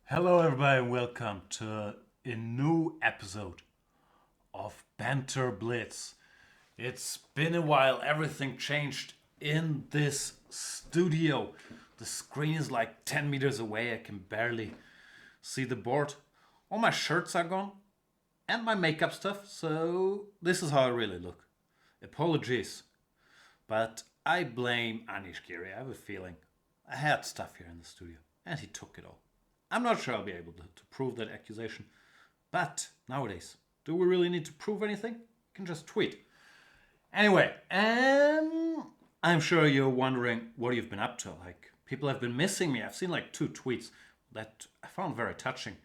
Hello, everybody, and welcome to a new episode of Banter Blitz. It's been a while, everything changed in this studio. The screen is like 10 meters away, I can barely see the board. All my shirts are gone and my makeup stuff, so this is how I really look. Apologies, but I blame Anish Giri. I have a feeling I had stuff here in the studio and he took it all. I'm not sure I'll be able to prove that accusation, but nowadays, do we really need to prove anything? You can just tweet. Anyway, I'm sure you're wondering what you've been up to. Like, people have been missing me. I've seen like 2 tweets that I found very touching.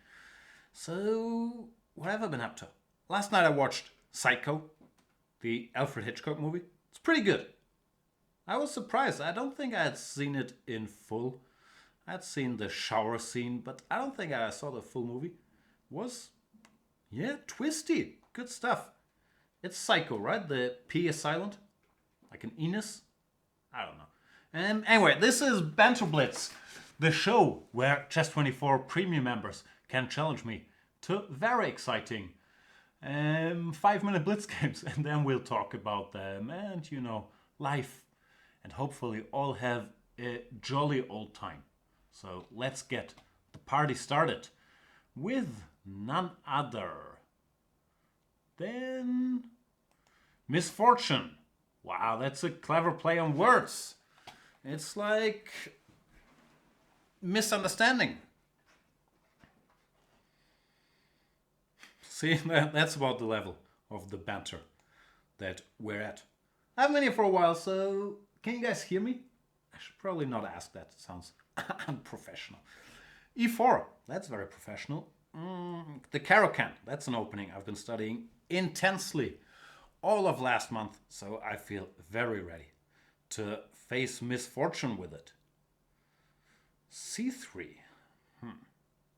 So, what have I been up to? Last night I watched Psycho, the Alfred Hitchcock movie. It's pretty good. I was surprised. I don't think I had seen it in full. I'd seen the shower scene, but I don't think I saw the full movie. It was, yeah, twisty. Good stuff. It's Psycho, right? The P is silent? Like an Enos? I don't know. Anyway, this is Banter Blitz, the show where Chess24 premium members can challenge me to very exciting 5-minute blitz games, and then we'll talk about them and, life, and hopefully all have a jolly old time. So let's get the party started with none other than Misfortune. Wow, that's a clever play on words. It's like misunderstanding. See, that's about the level of the banter that we're at. I haven't been here for a while, so can you guys hear me? I should probably not ask that. It sounds unprofessional. E4, that's very professional. The Caro-Can, that's an opening I've been studying intensely all of last month, so I feel very ready to face misfortune with it. C3.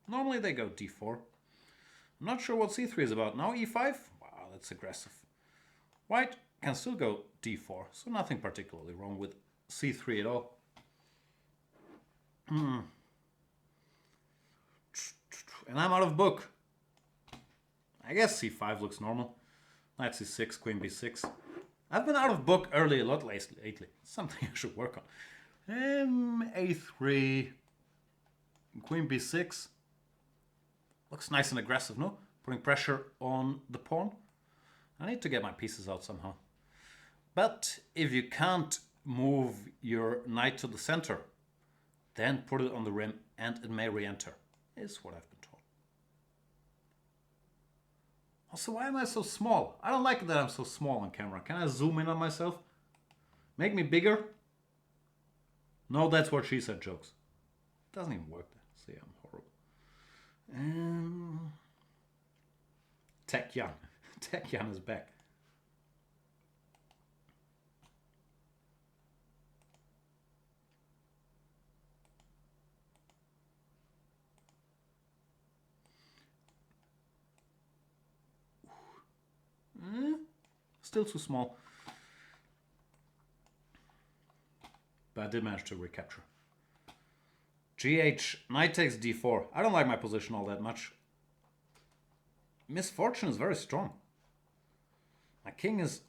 Normally they go D4. I'm not sure what C3 is about. Now E5? Wow, that's aggressive. White can still go D4, so nothing particularly wrong with C3 at all. And I'm out of book. I guess C5 looks normal. Knight C6, Queen B6. I've been out of book early a lot lately. Something I should work on. A3, Queen B6. Looks nice and aggressive, no? Putting pressure on the pawn. I need to get my pieces out somehow. But if you can't move your knight to the center, then put it on the rim and it may re-enter, is what I've been told. Also, why am I so small? I don't like it that I'm so small on camera. Can I zoom in on myself? Make me bigger? No, that's what she said jokes. Doesn't even work. See, I'm horrible. Tech Jan. Tech Jan is back. Still too small. But I did manage to recapture. GH, knight takes d4. I don't like my position all that much. Misfortune is very strong. My king is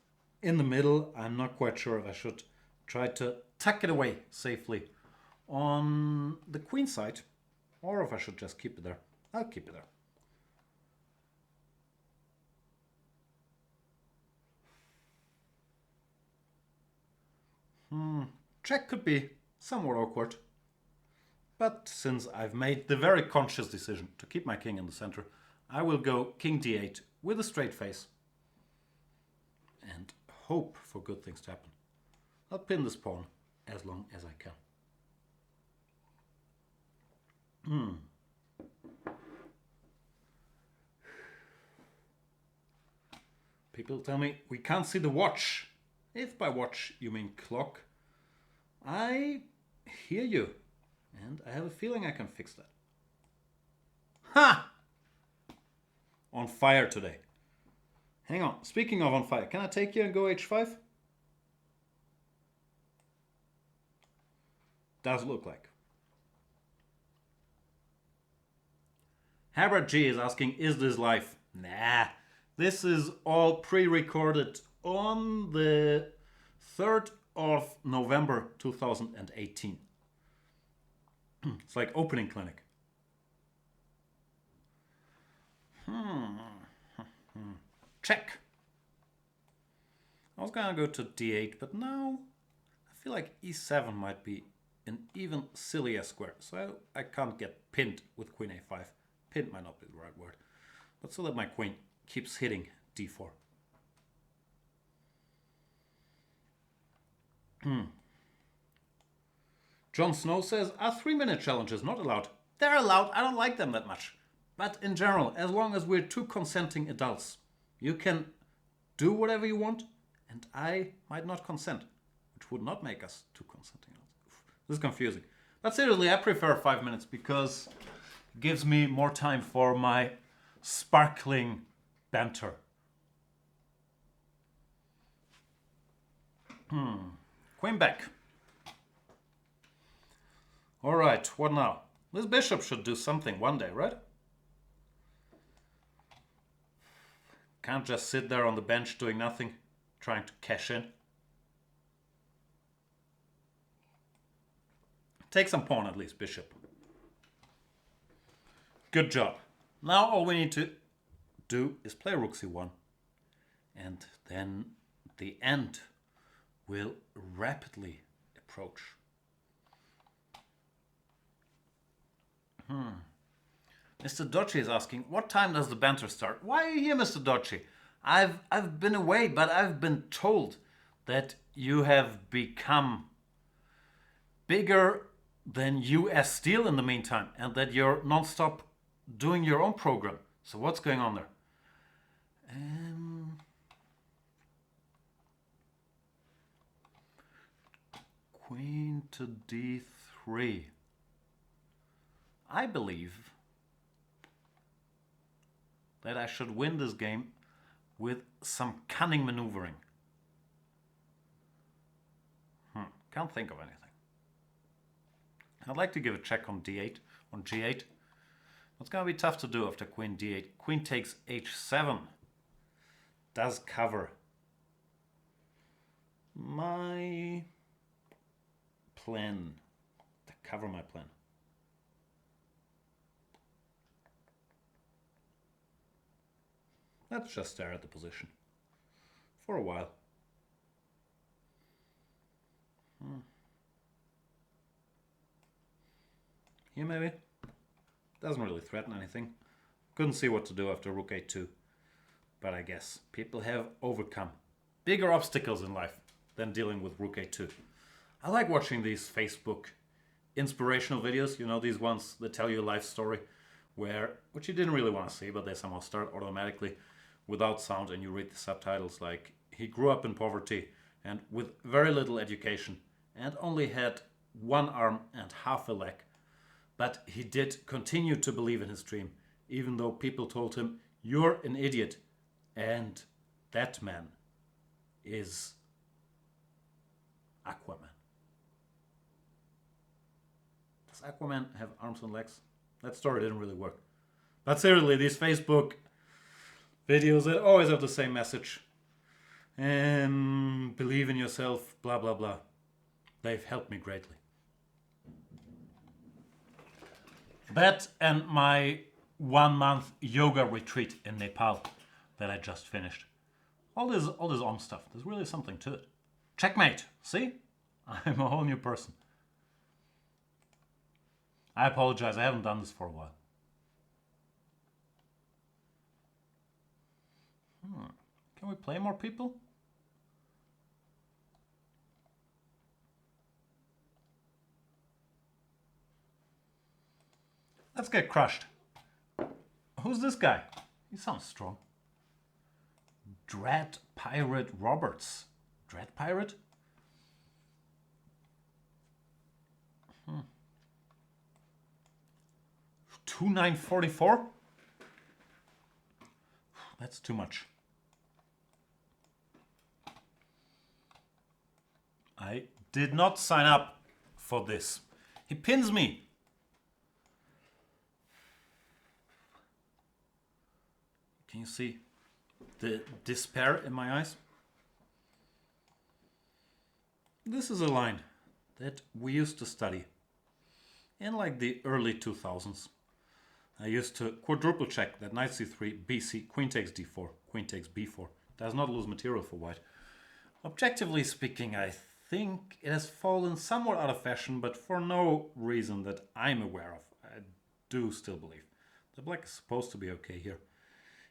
in the middle. I'm not quite sure if I should try to tuck it away safely on the queen side, or if I should just keep it there. I'll keep it there. Check could be somewhat awkward. But since I've made the very conscious decision to keep my king in the center, I will go king d8 with a straight face and hope for good things to happen. I'll pin this pawn as long as I can. People tell me we can't see the watch. If by watch you mean clock, I hear you. And I have a feeling I can fix that. Ha! On fire today. Hang on. Speaking of on fire, can I take you and go h5? Does look like. Herbert G is asking, is this live? Nah, this is all pre-recorded on the 3rd of November 2018. It's like opening clinic. Check. I was gonna go to d8, but now I feel like e7 might be an even sillier square. So I can't get pinned with queen a5. Pinned might not be the right word. But so that my queen keeps hitting d4. Jon Snow says, are 3-minute challenges not allowed? They're allowed. I don't like them that much. But in general, as long as we're two consenting adults, you can do whatever you want, and I might not consent, which would not make us two consenting adults. This is confusing. But seriously, I prefer 5 minutes because it gives me more time for my sparkling banter. Queen back. All right, what now? This bishop should do something one day, right? Can't just sit there on the bench doing nothing, trying to cash in. Take some pawn at least, bishop. Good job. Now all we need to do is play rook c1. And then the end will rapidly approach. Mr. Dochi is asking, what time does the banter start? Why are you here, Mr. Dochi? I've been away, but I've been told that you have become bigger than US Steel in the meantime, and that you're non-stop doing your own program. So what's going on there? Queen to d3. I believe that I should win this game with some cunning maneuvering. Can't think of anything. I'd like to give a check on d8, on g8. It's going to be tough to do after queen d8. Queen takes h7. Does cover my plan. To cover my plan. Let's just stare at the position for a while. Here maybe? Doesn't really threaten anything. Couldn't see what to do after rook a2. But I guess people have overcome bigger obstacles in life than dealing with rook a2. I like watching these Facebook inspirational videos, you know, these ones that tell you a life story which you didn't really want to see, but they somehow start automatically without sound, and you read the subtitles like, he grew up in poverty and with very little education and only had one arm and half a leg. But he did continue to believe in his dream, even though people told him, you're an idiot. And that man is Aquaman. Does Aquaman have arms and legs? That story didn't really work. But seriously, these Facebook videos that always have the same message. And believe in yourself, blah, blah, blah. They've helped me greatly. That and my 1-month yoga retreat in Nepal that I just finished. All this Om stuff, there's really something to it. Checkmate, see? I'm a whole new person. I apologize, I haven't done this for a while. Can we play more people? Let's get crushed. Who's this guy? He sounds strong. Dread Pirate Roberts. Dread Pirate? 2944? That's too much. I did not sign up for this. He pins me. Can you see the despair in my eyes? This is a line that we used to study in like the early 2000s. I used to quadruple check that knight c3, bc, queen takes d4, queen takes b4 does not lose material for white. Objectively speaking, I think it has fallen somewhat out of fashion, but for no reason that I'm aware of. I do still believe that black is supposed to be okay here.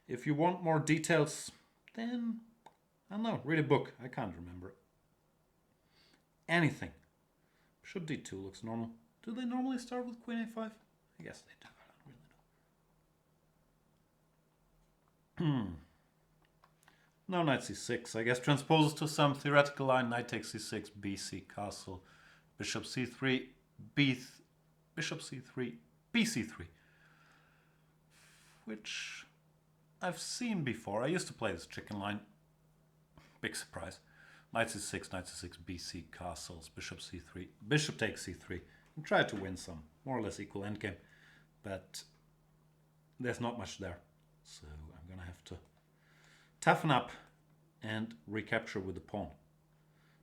If you want more details, then, I don't know, read a book. I can't remember anything. Bishop d2 looks normal. Do they normally start with queen a5? I guess they do. I don't really know. No, knight c6. I guess transposes to some theoretical line. Knight takes c6, bc, castle, bishop c3, bishop c3, bc3. Which I've seen before. I used to play this chicken line. Big surprise. Knight c6, bc, castles, bishop c3, bishop takes c3. And try to win some more or less equal endgame. But there's not much there. So I'm going to have to toughen up and recapture with the pawn.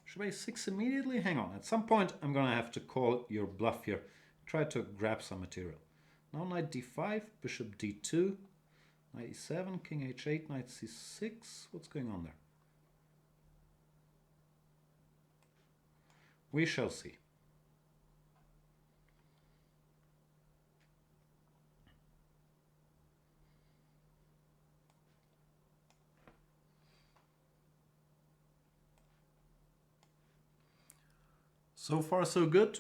Bishop a6 immediately? Hang on. At some point I'm going to have to call your bluff here. Try to grab some material. Now knight d5, bishop d2, knight e7, king h8, knight c6. What's going on there? We shall see. So far so good,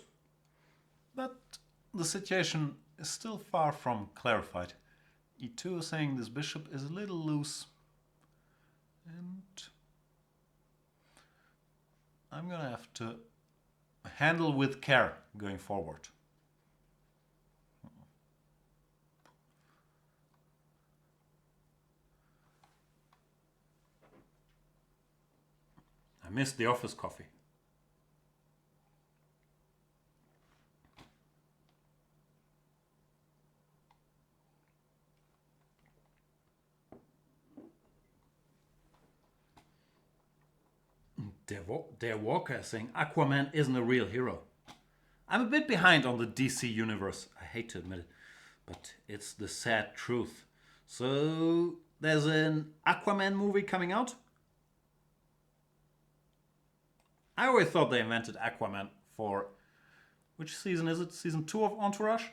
but the situation is still far from clarified. e2 is saying this bishop is a little loose, and I'm gonna have to handle with care going forward. I missed the office coffee. Dare Walker is saying Aquaman isn't a real hero. I'm a bit behind on the DC universe. I hate to admit it, but it's the sad truth. So there's an Aquaman movie coming out. I always thought they invented Aquaman for... Which season is it? Season 2 of Entourage?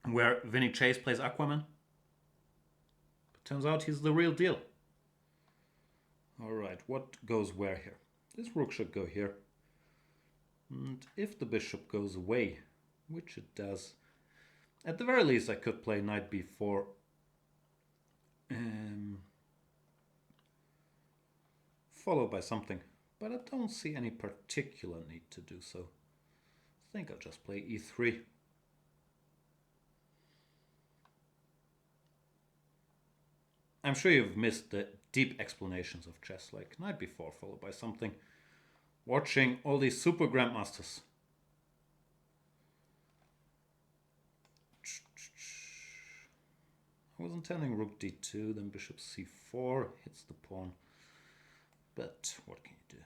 Where Vinny Chase plays Aquaman. But turns out he's the real deal. Alright, what goes where here? This rook should go here. And if the bishop goes away, which it does, at the very least I could play knight b4. Followed by something. But I don't see any particular need to do so. I think I'll just play e3. I'm sure you've missed the deep explanations of chess, like knight b4 followed by something. Watching all these super grandmasters. I was intending rook d2, then bishop c4 hits the pawn. But what can you do?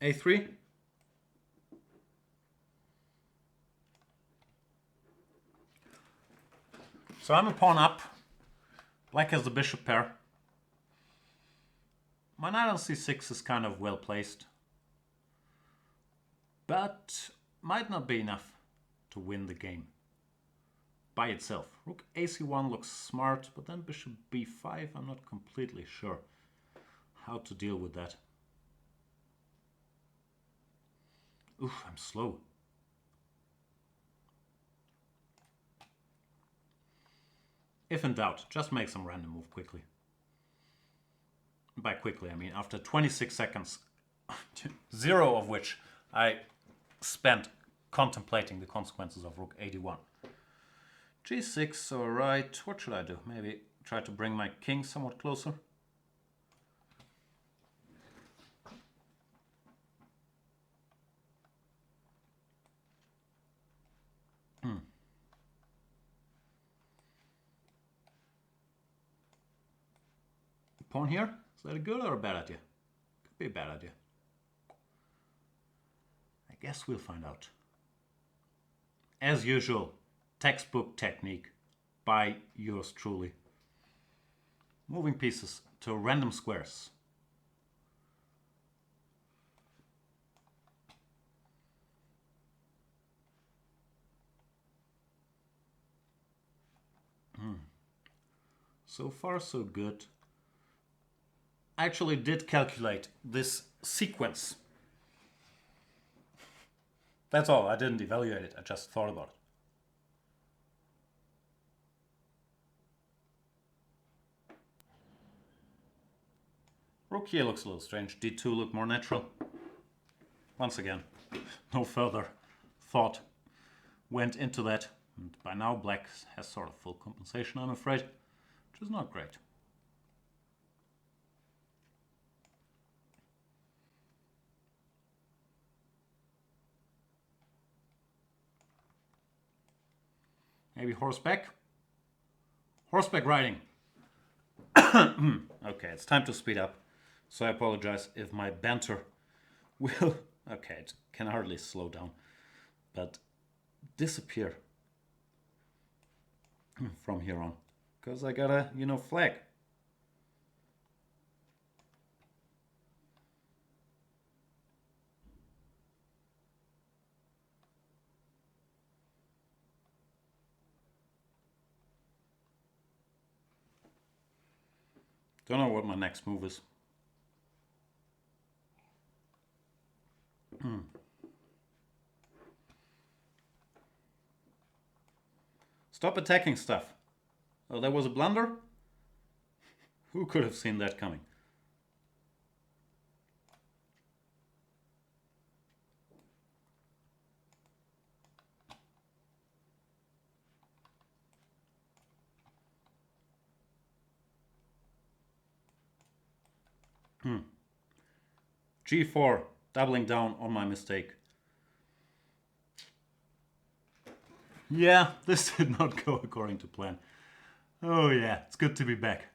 a3. So I'm a pawn up. Black has the bishop pair. My knight on c6 is kind of well placed, but might not be enough to win the game by itself. Rook ac1 looks smart, but then bishop b5, I'm not completely sure how to deal with that. Oof, I'm slow. If in doubt, just make some random move quickly. By quickly, I mean after 26 seconds, 0 of which I spent contemplating the consequences of rook 81. G6, alright. What should I do? Maybe try to bring my king somewhat closer. Pawn here? Is that a good or a bad idea? Could be a bad idea. I guess we'll find out. As usual, textbook technique by yours truly. Moving pieces to random squares. So far, so good. I actually did calculate this sequence. That's all. I didn't evaluate it. I just thought about it. Rook here looks a little strange. D2 looked more natural. Once again, no further thought went into that. And by now, black has sort of full compensation, I'm afraid, which is not great. Maybe horseback? Horseback riding. Okay, it's time to speed up. So I apologize if my banter will... Okay, it can hardly slow down. But disappear from here on. Because I got a, flag. Don't know what my next move is. Stop attacking stuff. Oh, that was a blunder? Who could have seen that coming? G4, doubling down on my mistake. Yeah, this did not go according to plan. Oh yeah, it's good to be back.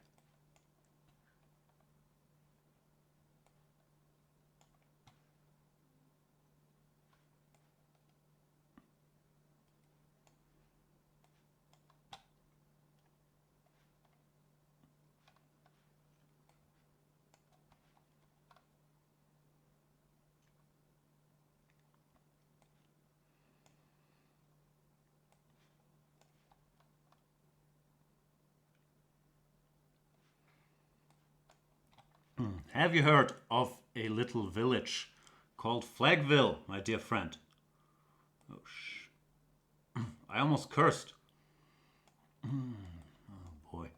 Have you heard of a little village called Flagville, my dear friend? Oh, I almost cursed. Oh boy,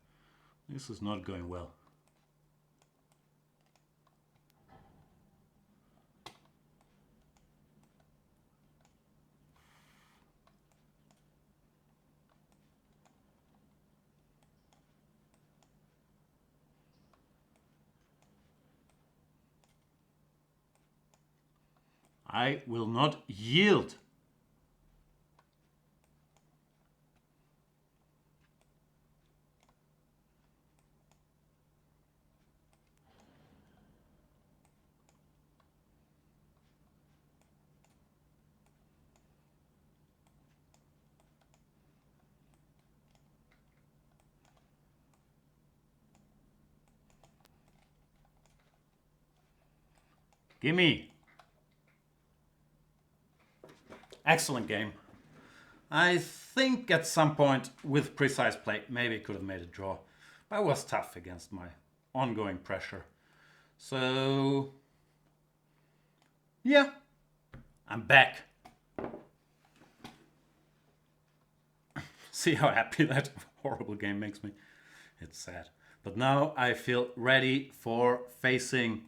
this is not going well. I will not yield. Gimme. Excellent game. I think at some point with precise play, maybe it could have made a draw. But it was tough against my ongoing pressure. So, yeah, I'm back. See how happy that horrible game makes me? It's sad. But now I feel ready for facing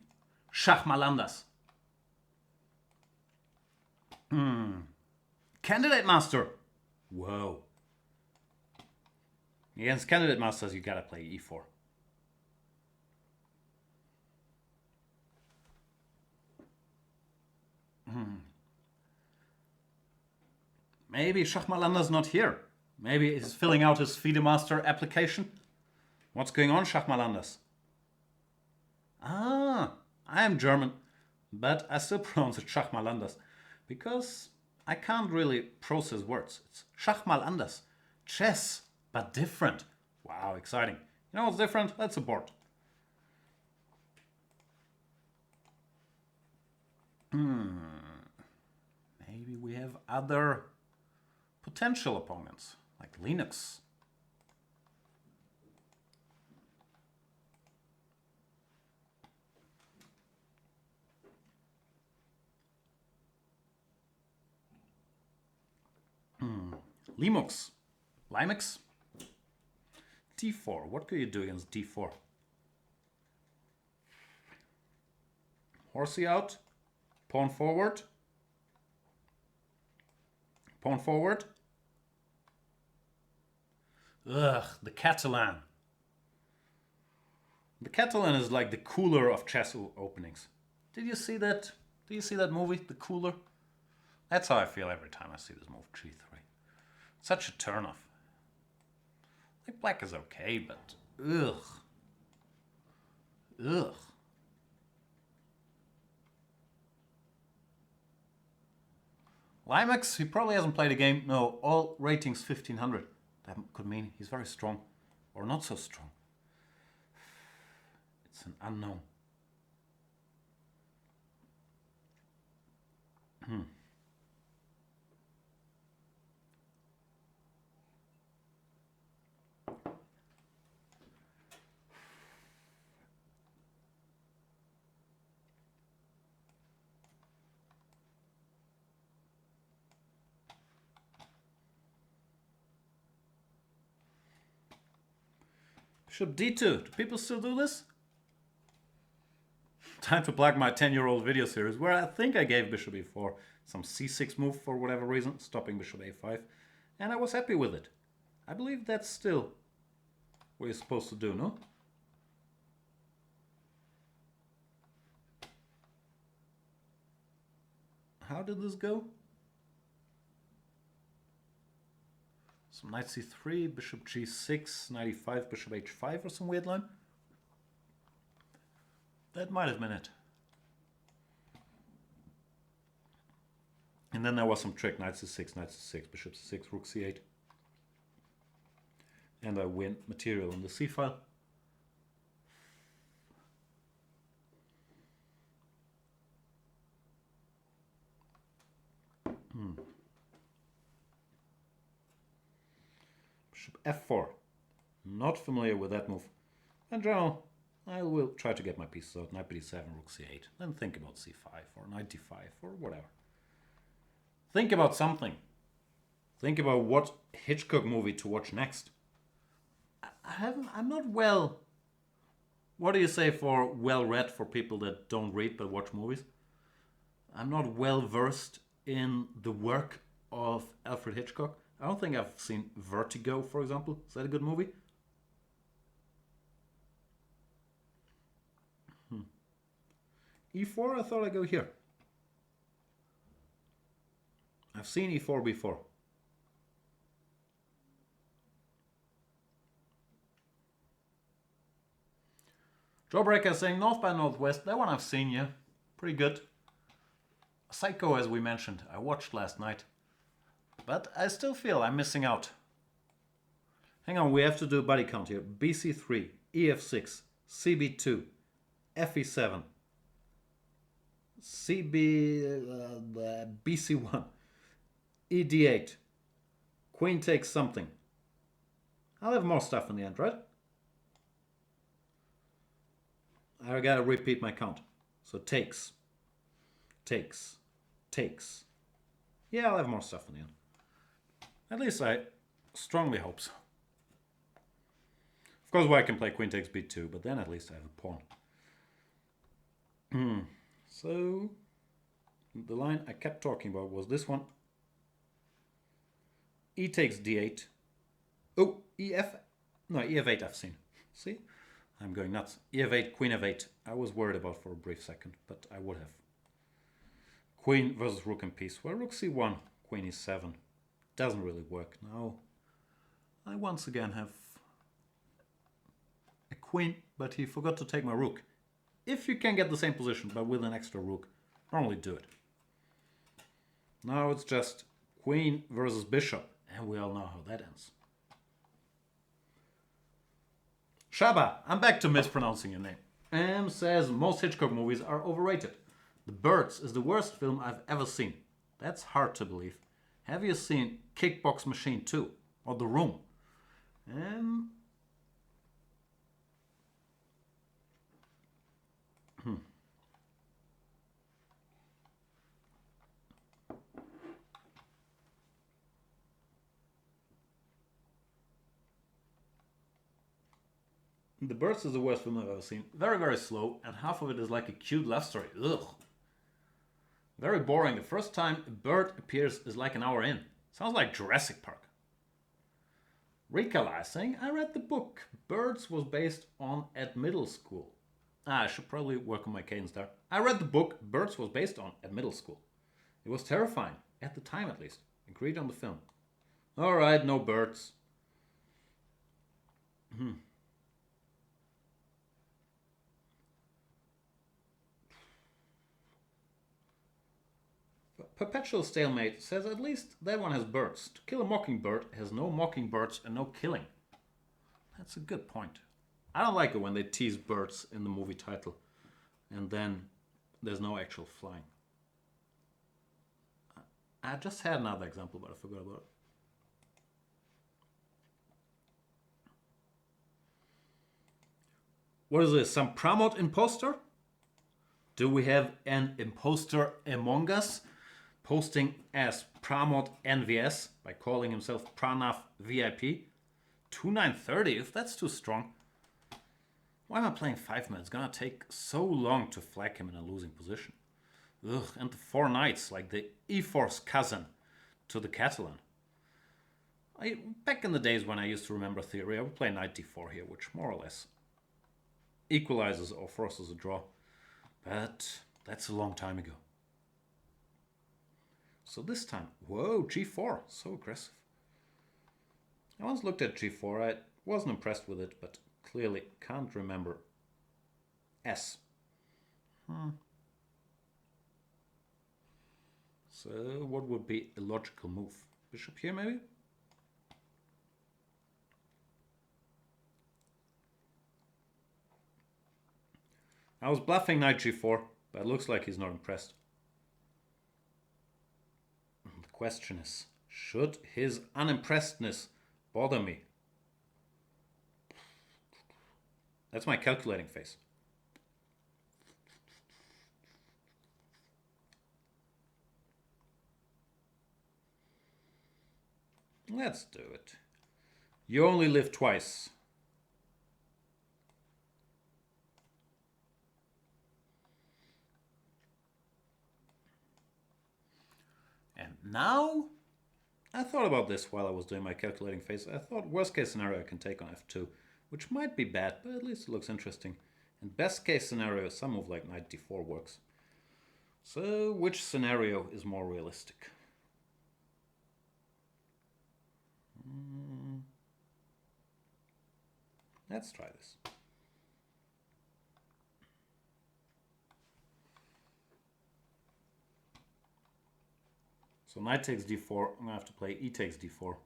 Schachmalandas. Candidate Master. Whoa. Against candidate masters, you gotta play e4. Maybe Schachmalander's not here. Maybe he's filling out his FIDE Master application. What's going on, Schachmalanders? Ah, I am German, but I still pronounce it Schachmalanders because I can't really process words. It's Schachmalanders. Chess, but different. Wow, exciting. You know what's different? Let's support. Maybe we have other potential opponents, like Linux. Linux. Linux? d4. What could you do against d4? Horsey out. Pawn forward. Pawn forward. Ugh, the Catalan. The Catalan is like the cooler of chess openings. Did you see that? Did you see that movie, The Cooler? That's how I feel every time I see this move, g3. Such a turnoff. Like black is okay, but ugh. Ugh. Limax, he probably hasn't played a game. No, all ratings 1500. That could mean he's very strong. Or not so strong. It's an unknown. Bishop d2. Do people still do this? Time to plug my 10-year-old video series where I think I gave bishop e4 some c6 move for whatever reason, stopping bishop a5, and I was happy with it. I believe that's still what you're supposed to do, no? How did this go? Some knight c3, bishop g6, knight e5, bishop h5 or some weird line? That might have been it. And then there was some trick, knight c6, bishop c6, rook c8. And I win material on the c file. Bishop f4. Not familiar with that move. In general, I will try to get my pieces out. Knight b7, rook c8. Then think about c5 or knight d5 or whatever. Think about something. Think about what Hitchcock movie to watch next. I'm not well. What do you say for well read for people that don't read but watch movies? I'm not well versed in the work of Alfred Hitchcock. I don't think I've seen Vertigo, for example. Is that a good movie? E4, I thought I'd go here. I've seen E4 before. Jawbreaker saying north by northwest. That one I've seen, yeah. Pretty good. Psycho, as we mentioned, I watched last night. But I still feel I'm missing out. Hang on, we have to do a body count here. BC3, EF6, CB2, FE7, BC1, ED8, Queen takes something. I'll have more stuff in the end, right? I gotta repeat my count. So takes. Yeah, I'll have more stuff in the end. At least I strongly hope so. Of course, I can play queen takes b2, but then at least I have a pawn. So, the line I kept talking about was this one. E takes d8. Oh, EF No, e8 I've seen. See? I'm going nuts. e8, queen f8. I was worried about for a brief second, but I would have. Queen versus rook and piece. Well, rook c1, queen e7. Doesn't really work. Now, I once again have a queen, but he forgot to take my rook. If you can get the same position, but with an extra rook, normally do it. Now it's just queen versus bishop, and we all know how that ends. Shaba, I'm back to mispronouncing your name. M says most Hitchcock movies are overrated. The Birds is the worst film I've ever seen. That's hard to believe. Have you seen Kickbox Machine 2 or The Room? The Birds is the worst film I've ever seen. Very, very slow, and half of it is like a cute love story. Ugh. Very boring. The first time a bird appears is like an hour in. Sounds like Jurassic Park. Rika saying, I read the book. Birds was based on at middle school. I should probably work on my cadence there. I read the book Birds was based on at middle school. It was terrifying, at the time at least. Agreed on the film. Alright, no birds. Perpetual Stalemate says at least that one has birds. To Kill a Mockingbird has no mockingbirds and no killing. That's a good point. I don't like it when they tease birds in the movie title and then there's no actual flying. I just had another example, but I forgot about it. What is this? Some Pramod imposter? Do we have an imposter among us? Posting as Pramod NVS by calling himself Pranav VIP. 2930, if that's too strong. Why am I playing 5 minutes? It's gonna take so long to flag him in a losing position. Ugh, and the 4 knights, like the E-Force cousin to the Catalan. Back in the days when I used to remember theory, I would play knight d4 here, which more or less equalizes or forces a draw. But that's a long time ago. So this time, whoa, g4, so aggressive. I once looked at g4, I wasn't impressed with it, but clearly can't remember S. So what would be a logical move? Bishop here maybe? I was bluffing knight g4, but it looks like he's not impressed. The question is, should his unimpressedness bother me? That's my calculating face. Let's do it. You only live twice. And now, I thought about this while I was doing my calculating phase. I thought worst case scenario I can take on f2, which might be bad, but at least it looks interesting. And best case scenario, some move like knight d4 works. So which scenario is more realistic? Let's try this. So knight takes d4, I'm going to have to play e takes d4.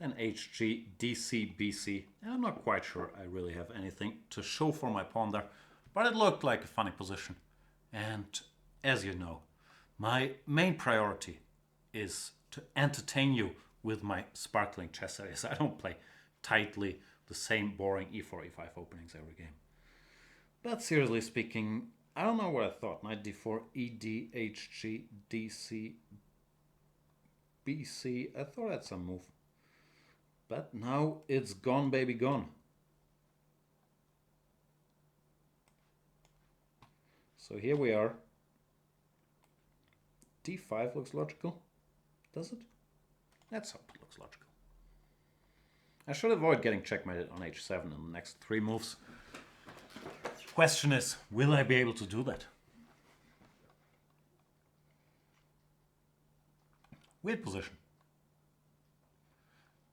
Then hg, dc, bc. And I'm not quite sure I really have anything to show for my pawn there, but it looked like a funny position. And as you know, my main priority is to entertain you with my sparkling chess areas. I don't play tightly the same boring e4, e5 openings every game. But seriously speaking, I don't know what I thought. Knight d4, ed, hg, dc, bc. I thought I had some move. But now it's gone, baby, gone. So here we are. d5 looks logical. Does it? Let's hope it looks logical. I should avoid getting checkmated on h7 in the next 3 moves. Question is, will I be able to do that? Weird position.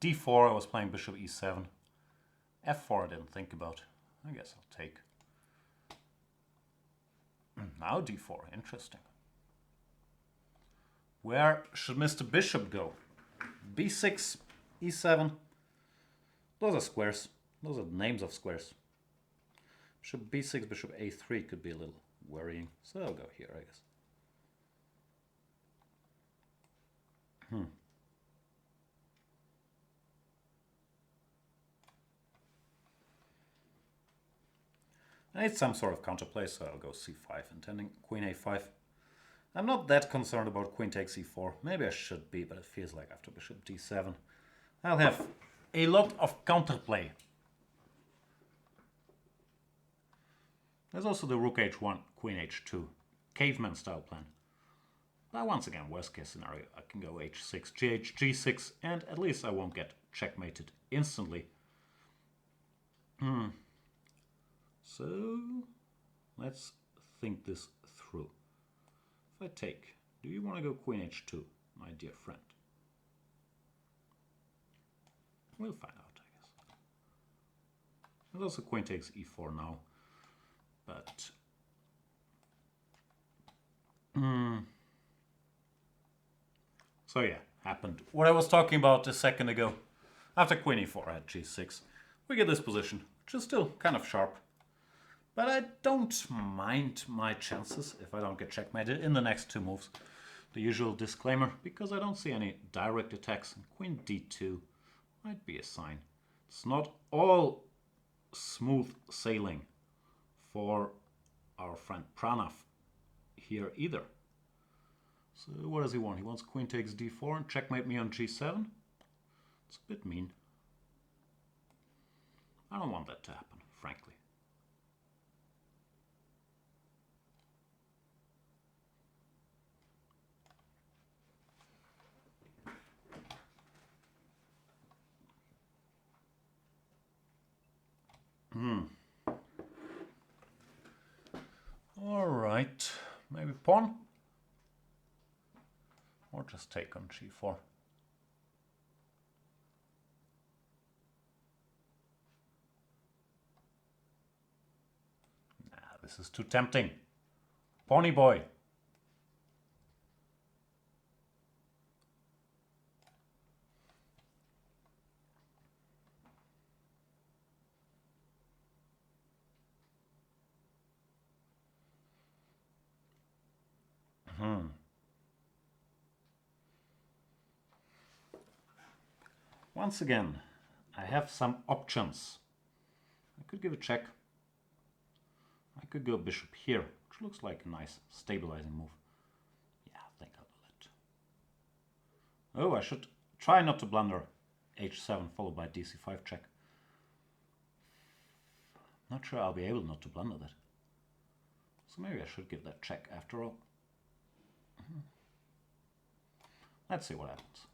d4, I was playing bishop e7. f4 I didn't think about. I guess I'll take. Now d4, interesting. Where should Mr. Bishop go? b6, e7. Those are squares. Those are the names of squares. Bishop b6, bishop a3 could be a little worrying. So I'll go here, I guess. I need some sort of counterplay, so I'll go c5, intending queen a5. I'm not that concerned about queen takes e4. Maybe I should be, but it feels like after bishop d7, I'll have a lot of counterplay. There's also the rook h1, queen h2, caveman style plan. But once again, worst case scenario, I can go h6, gh, g6, and at least I won't get checkmated instantly. So let's think this through. If I take, do you want to go queen h2, my dear friend? We'll find out, I guess. There's also queen takes e4 now, but so yeah, happened what I was talking about a second ago. After queen e4 I had g6. We get this position, which is still kind of sharp. But I don't mind my chances if I don't get checkmated in the next 2 moves. The usual disclaimer, because I don't see any direct attacks. And queen d2 might be a sign. It's not all smooth sailing for our friend Pranav here either. So what does he want? He wants queen takes d4 and checkmate me on g7? It's a bit mean. I don't want that to happen, frankly. All right, maybe pawn, or just take on g4. Nah, this is too tempting. Pawny boy. Once again, I have some options. I could give a check. I could go bishop here, which looks like a nice stabilizing move. Yeah, I think I'll do that. Oh, I should try not to blunder h7 followed by dc5 check. Not sure I'll be able not to blunder that. So maybe I should give that check after all. Let's see what happens.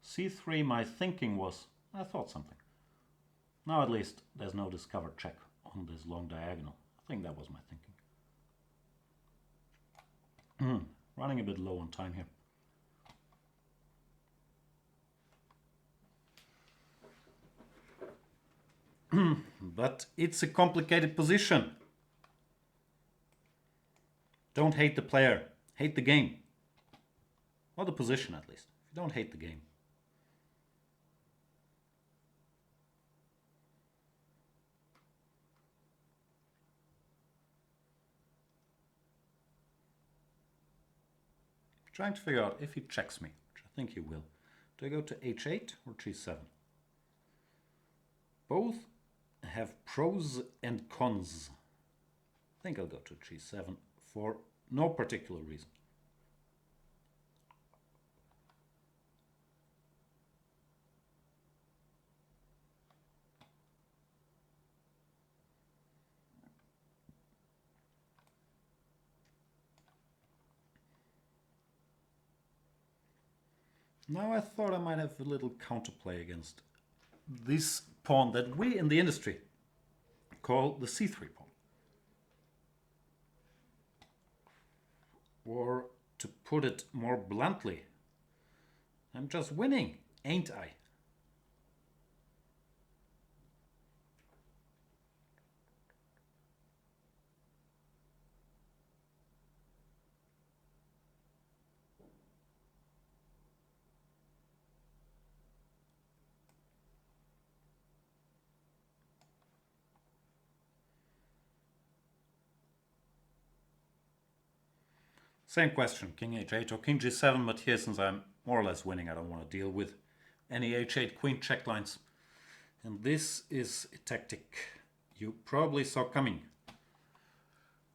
c3, my thinking was, I thought something. Now at least there's no discovered check on this long diagonal. I think that was my thinking. Running a bit low on time here. But it's a complicated position. Don't hate the player, hate the game. Or the position at least. If you don't hate the game. Trying to figure out if he checks me, which I think he will. Do I go to h8 or g7? Both have pros and cons. I think I'll go to g7 for no particular reason. Now I thought I might have a little counterplay against this pawn that we in the industry call the c3 pawn. Or to put it more bluntly, I'm just winning, ain't I? Same question, king h8 or king g7, but here since I'm more or less winning, I don't want to deal with any h8 queen check lines. And this is a tactic you probably saw coming,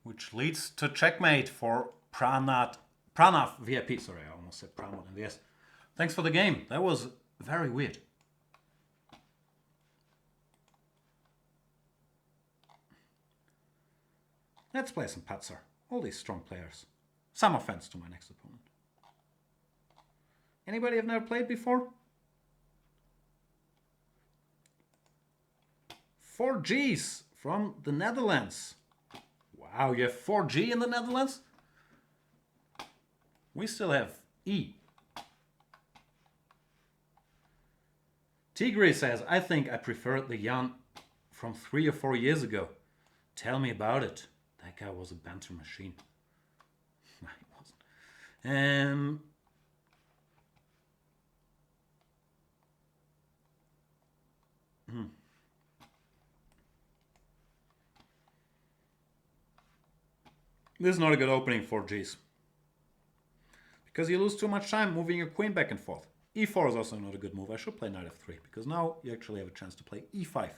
which leads to checkmate for Pranav VIP. Sorry, I almost said Pramod and yes. Thanks for the game. That was very weird. Let's play some Patzer. All these strong players. Some offense to my next opponent. Anybody have never played before? 4Gs from the Netherlands. Wow, you have 4G in the Netherlands? We still have E. Tigre says, I think I prefer the Jan from 3 or 4 years ago. Tell me about it. That guy was a banter machine. No, he wasn't. This is not a good opening for Gs. Because you lose too much time moving your queen back and forth. E4 is also not a good move. I should play knight f3 because now you actually have a chance to play e5,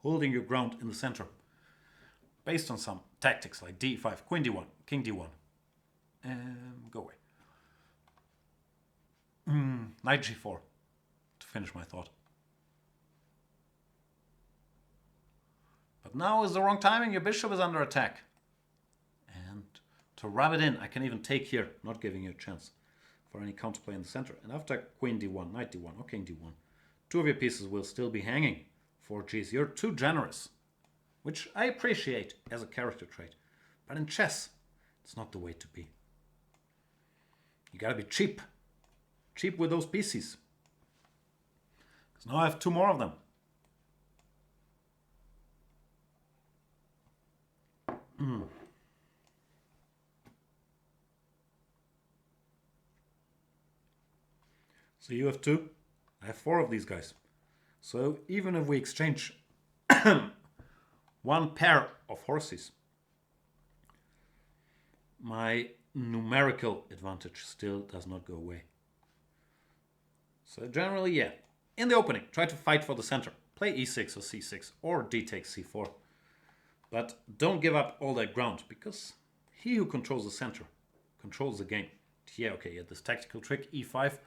holding your ground in the center. Based on some tactics like d5, queen d1, king d1. Go away. Knight g4 to finish my thought. But now is the wrong timing. Your bishop is under attack. And to rub it in, I can even take here, not giving you a chance for any counterplay in the center. And after queen d1, knight d1, or king d1, two of your pieces will still be hanging. 4Gs. You're too generous, which I appreciate as a character trait. But in chess, it's not the way to be. You gotta be cheap. Cheap with those pieces. Because now I have two more of them. So you have two, I have four of these guys. So even if we exchange one pair of horses, my numerical advantage still does not go away. So generally, yeah, in the opening, try to fight for the center. Play e6 or c6 or d takes c4. But don't give up all that ground, because he who controls the center controls the game. Yeah, okay, he had this tactical trick, e5,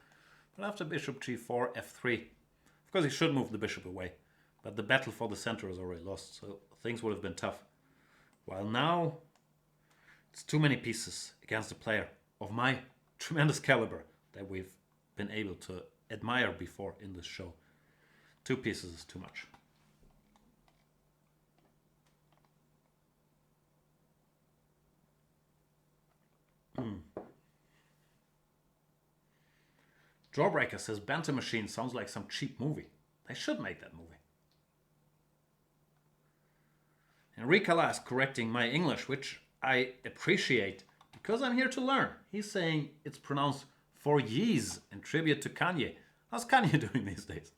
but after bishop g4, f3, of course he should move the bishop away, but the battle for the center is already lost, so things would have been tough. While now, it's too many pieces against a player of my tremendous caliber that we've been able to admire before in this show. Two pieces is too much. Jawbreaker says Banter Machine sounds like some cheap movie. They should make that movie. Enrique is correcting my English, which I appreciate because I'm here to learn. He's saying it's pronounced for yees in tribute to Kanye. How's Kanye doing these days?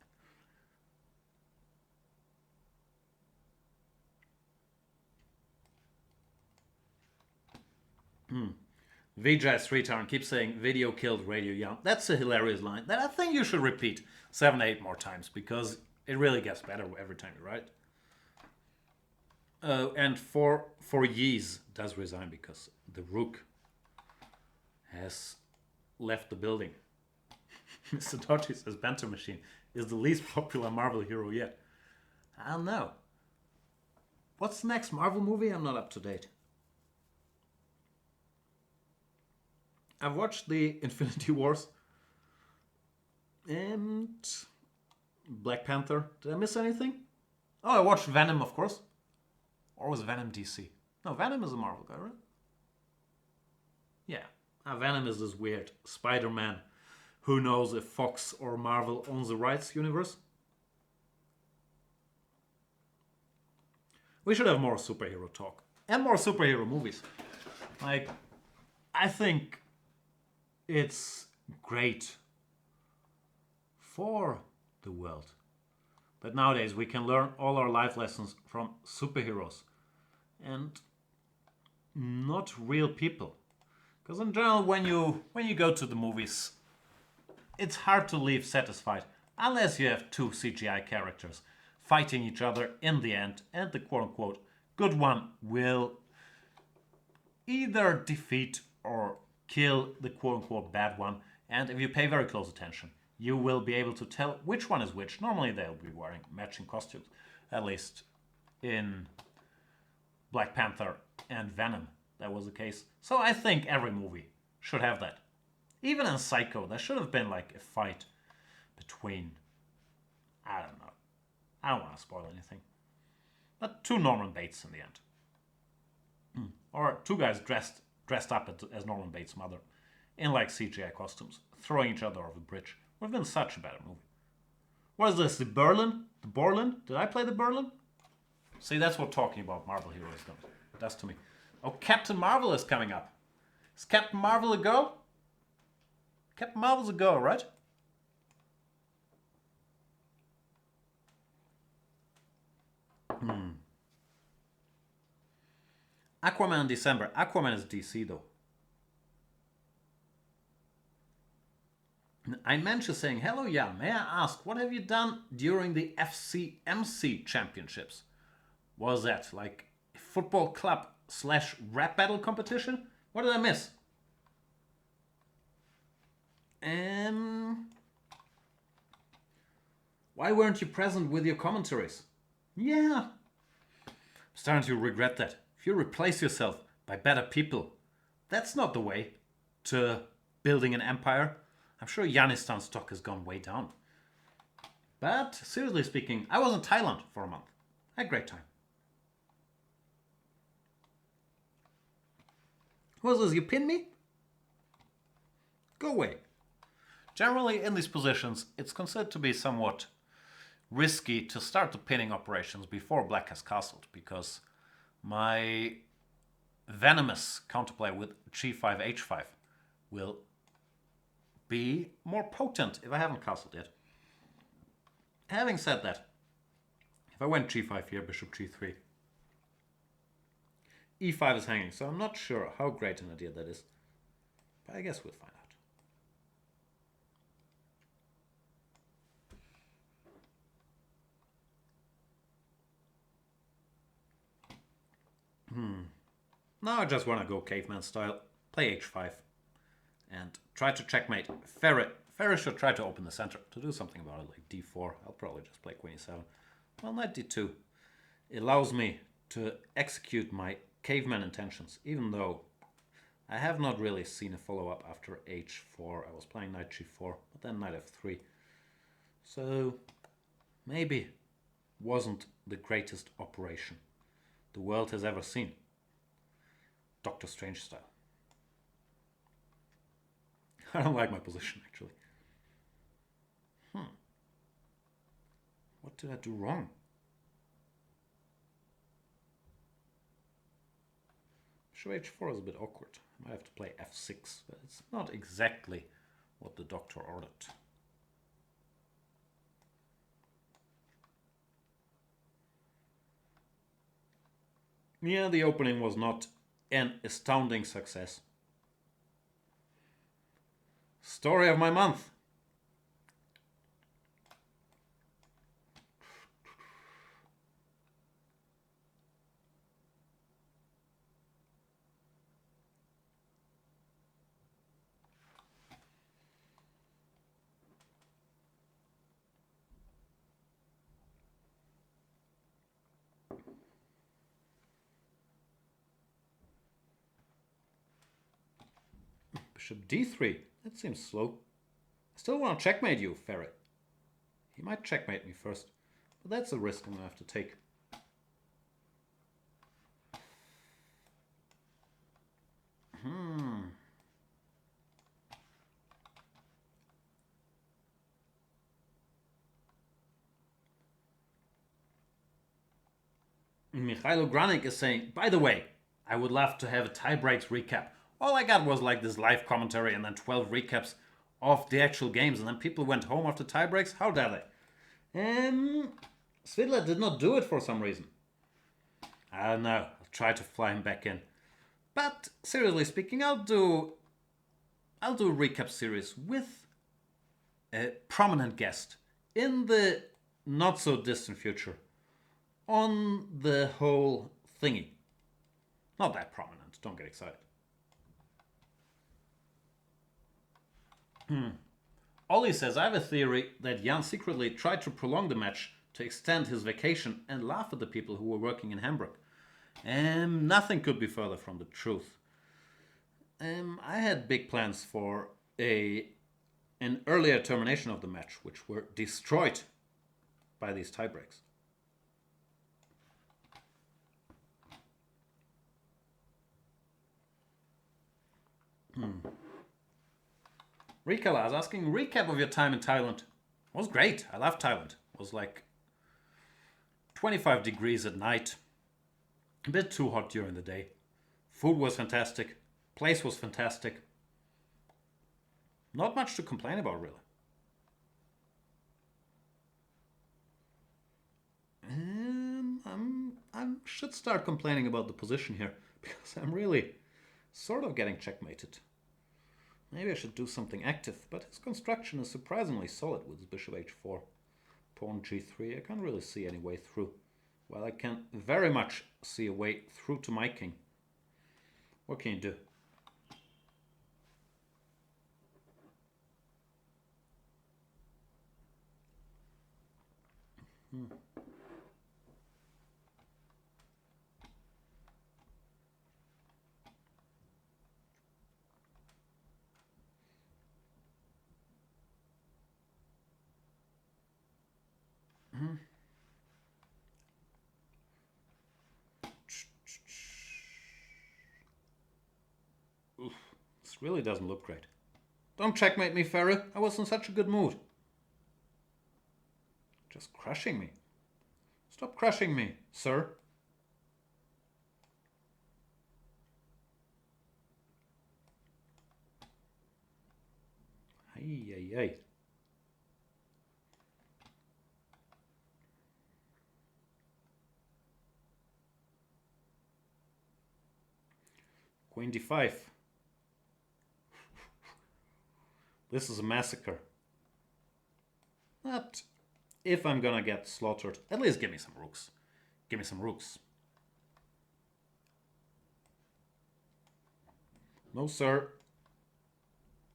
Vijay Sritarn keeps saying video killed Radio Young. That's a hilarious line that I think you should repeat 7, 8 more times because it really gets better every time you write. And for yees does resign because the rook has left the building. Mr. Dodgy says Banter Machine is the least popular Marvel hero yet. I don't know. What's the next Marvel movie? I'm not up to date. I've watched the Infinity Wars. And Black Panther. Did I miss anything? Oh, I watched Venom, of course. Or was Venom DC? No, Venom is a Marvel guy, right? Yeah. Venom is this weird Spider-Man. Who knows if Fox or Marvel owns the rights universe? We should have more superhero talk. And more superhero movies. Like, I think it's great for the world that nowadays we can learn all our life lessons from superheroes and not real people. Because in general, when you go to the movies, it's hard to leave satisfied unless you have two CGI characters fighting each other in the end, and the quote-unquote good one will either defeat or kill the quote-unquote bad one. And if you pay very close attention, you will be able to tell which one is which. Normally they'll be wearing matching costumes, at least in Black Panther and Venom that was the case. So I think every movie should have that. Even in Psycho, there should have been like a fight between, I don't know, I don't want to spoil anything, but two Norman Bates in the end. Or two guys dressed up as Norman Bates' mother in like CGI costumes, throwing each other off a bridge. Would have been such a better movie. What is this, the Berlin? The Borlin? Did I play the Berlin? See, that's what talking about Marvel heroes does to me. Oh, Captain Marvel is coming up. Is Captain Marvel a go? Captain Marvel's a go, right? Aquaman in December. Aquaman is DC though. I mentioned saying, hello Jan, may I ask, what have you done during the FCMC championships? Was that like a football club / rap battle competition? What did I miss? Why weren't you present with your commentaries? Yeah. I'm starting to regret that. If you replace yourself by better people, that's not the way to building an empire. I'm sure Yanistan's stock has gone way down. But seriously speaking, I was in Thailand for a month. I had a great time. What was this? You pin me? Go away. Generally, in these positions, it's considered to be somewhat risky to start the pinning operations before Black has castled, because my venomous counterplay with g5, h5 will be more potent if I haven't castled yet. Having said that, if I went g5 here, bishop g3, e5 is hanging, so I'm not sure how great an idea that is, but I guess we'll find out. Now I just want to go caveman style, play h5, and try to checkmate Ferret. Ferret should try to open the center to do something about it, like d4. I'll probably just play queen e7. Well, knight d2 allows me to execute my caveman intentions, even though I have not really seen a follow-up after h4. I was playing knight g4, but then knight f3. So maybe wasn't the greatest operation the world has ever seen. Doctor Strange style. I don't like my position, actually. What did I do wrong? Bishop h4 is a bit awkward. I might have to play f6, but it's not exactly what the doctor ordered. Yeah, the opening was not an astounding success. Story of my month. Bishop d3. That seems slow. I still want to checkmate you, Ferret. He might checkmate me first, but that's a risk I'm going to have to take. Mikhailo Granik is saying, by the way, I would love to have a tie breaks recap. All I got was like this live commentary and then 12 recaps of the actual games, and then people went home after tie breaks. How dare they? Svidler did not do it for some reason. I don't know. I'll try to fly him back in. But seriously speaking, I'll do a recap series with a prominent guest in the not so distant future on the whole thingy. Not that prominent, don't get excited. Ollie says, I have a theory that Jan secretly tried to prolong the match to extend his vacation and laugh at the people who were working in Hamburg. Nothing could be further from the truth. I had big plans for an earlier termination of the match, which were destroyed by these tiebreaks. Rikala is asking, recap of your time in Thailand. It was great. I love Thailand. It was like 25 degrees at night. A bit too hot during the day. Food was fantastic. Place was fantastic. Not much to complain about, really. I should start complaining about the position here because I'm really sort of getting checkmated. Maybe I should do something active, but his construction is surprisingly solid with his bishop h4, pawn g3. I can't really see any way through. Well, I can very much see a way through to my king. What can you do? Oof, this really doesn't look great. Don't checkmate me, Ferry. I was in such a good mood. Just crushing me. Stop crushing me, sir. Ay, ay, ay. Queen d5. This is a massacre. But if I'm gonna get slaughtered, at least give me some rooks. Give me some rooks. No, sir.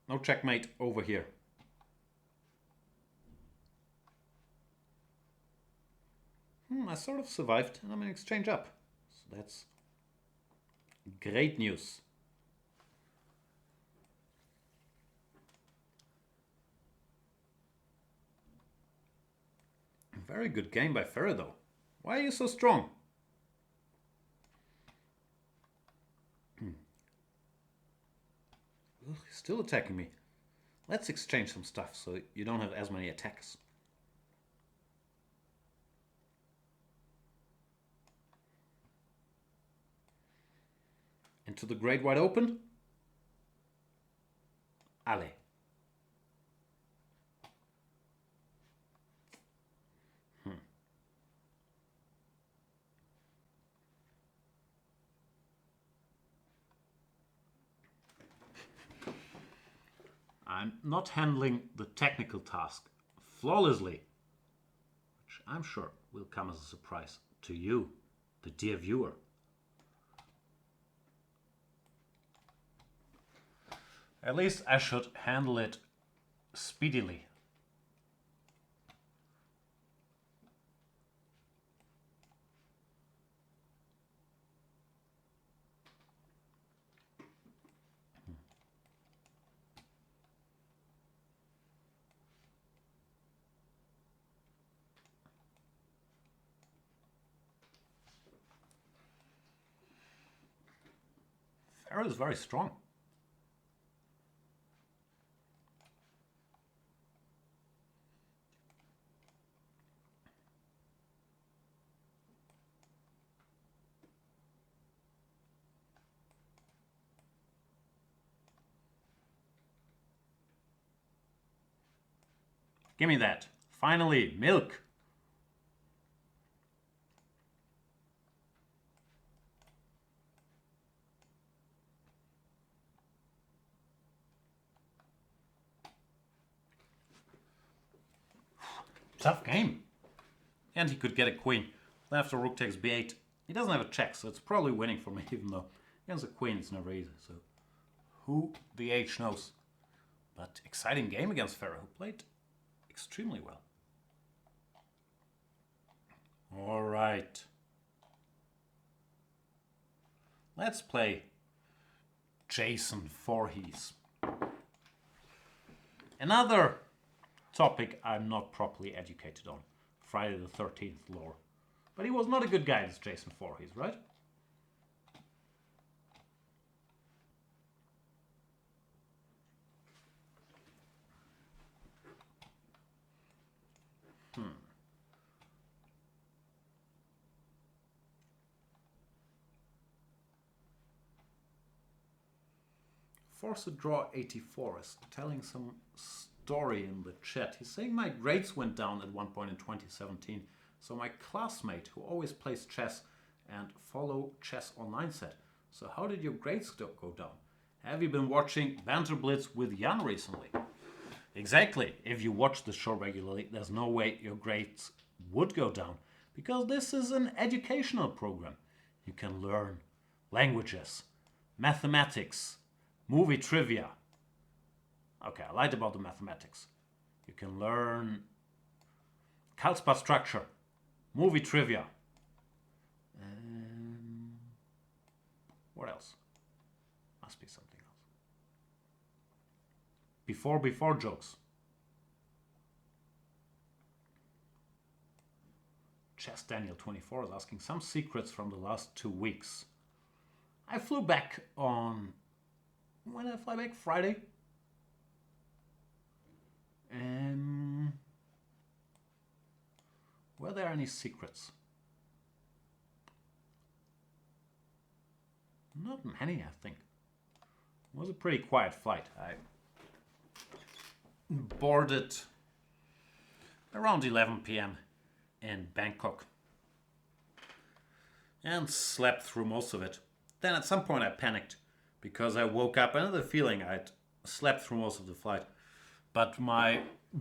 No checkmate over here. I sort of survived and I'm in exchange up. So that's great news. Very good game by Ferry though. Why are you so strong? Ugh, he's still attacking me. Let's exchange some stuff so you don't have as many attacks. Into the great wide open. Allez. I'm not handling the technical task flawlessly, which I'm sure will come as a surprise to you, the dear viewer. At least I should handle it speedily. Pharaoh is very strong. Give me that. Finally, milk. Tough game. And he could get a queen. After rook takes b8. He doesn't have a check, so it's probably winning for me, even though against a queen it's never easy. So who the H knows? But exciting game against Pharaoh, who played extremely well. All right. Let's play Jason Voorhees. Another topic I'm not properly educated on. Friday the 13th lore. But he was not a good guy, this Jason Voorhees, right? Force a Draw 84 is telling some story in the chat. He's saying my grades went down at one point in 2017. So my classmate, who always plays chess and follow chess online, said, so how did your grades go down? Have you been watching Banter Blitz with Jan recently? Exactly. If you watch the show regularly, there's no way your grades would go down, because this is an educational program. You can learn languages, mathematics, movie trivia. Okay, I lied about the mathematics. You can learn Karlsbad structure, movie trivia. What else? Must be something else. Before jokes. Chess Daniel 24 is asking some secrets from the last 2 weeks. I flew back on... When did I fly back? Friday? Were there any secrets? Not many, I think. It was a pretty quiet flight. I boarded around 11 p.m. in Bangkok and slept through most of it. Then at some point I panicked because I woke up. I had the feeling I'd slept through most of the flight, but my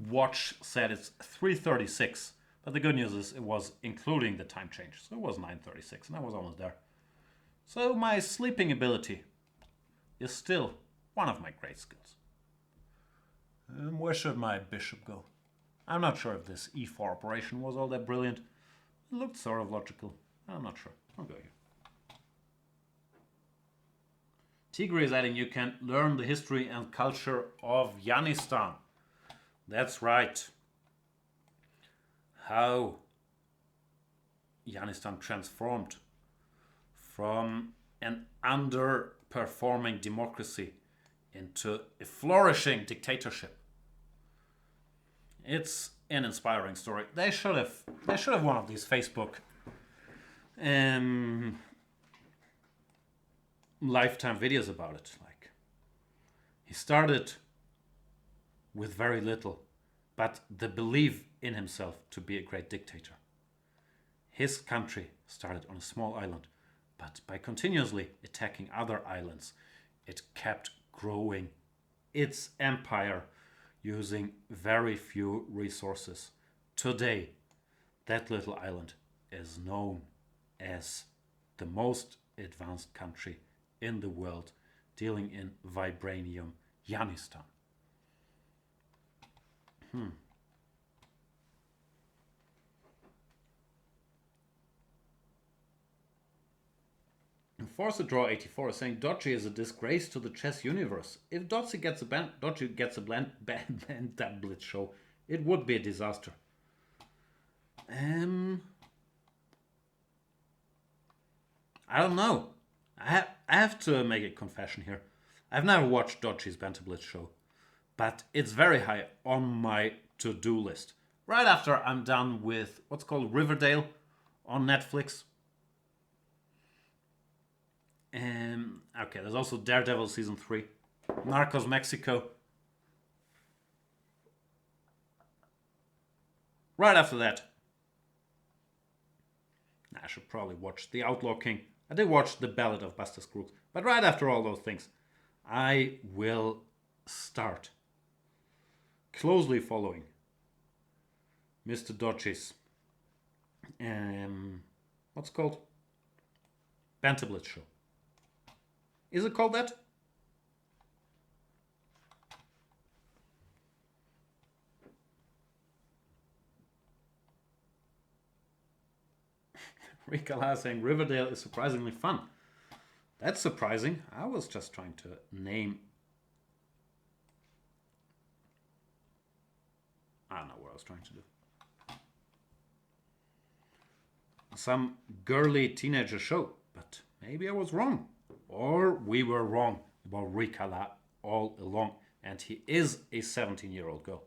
watch said it's 3:36. But the good news is it was including the time change, so it was 9:36, and I was almost there. So my sleeping ability is still one of my great skills. Where should my bishop go? I'm not sure if this e4 operation was all that brilliant. It looked sort of logical. I'm not sure. I'll go here. Tigre is adding, you can learn the history and culture of Yanistan. That's right. How Yanistan transformed from an underperforming democracy into a flourishing dictatorship. It's an inspiring story. They should have one of these Facebook lifetime videos about it. Like, he started with very little, but the belief in himself to be a great dictator. His country started on a small island, but by continuously attacking other islands, it kept growing its empire using very few resources. Today, that little island is known as the most advanced country in the world, dealing in vibranium, Yanistan. Force a Draw 84 is saying Dodgy is a disgrace to the chess universe. If Dodgy gets a Banter Blitz show, it would be a disaster. I don't know. I I have to make a confession here. I've never watched Dodgy's Banter Blitz show, but it's very high on my to-do list. Right after I'm done with what's called Riverdale on Netflix. Okay, there's also Daredevil Season 3, Narcos Mexico. Right after that, I should probably watch The Outlaw King. I did watch The Ballad of Buster Scruggs, but right after all those things, I will start closely following Mr. Dodgy's what's it called? Banter Blitz show. Is it called that? Rika La saying Riverdale is surprisingly fun. That's surprising. I was just trying to name. I don't know what I was trying to do. Some girly teenager show, but maybe I was wrong. Or we were wrong about Rika La all along, and he is a 17-year-old girl.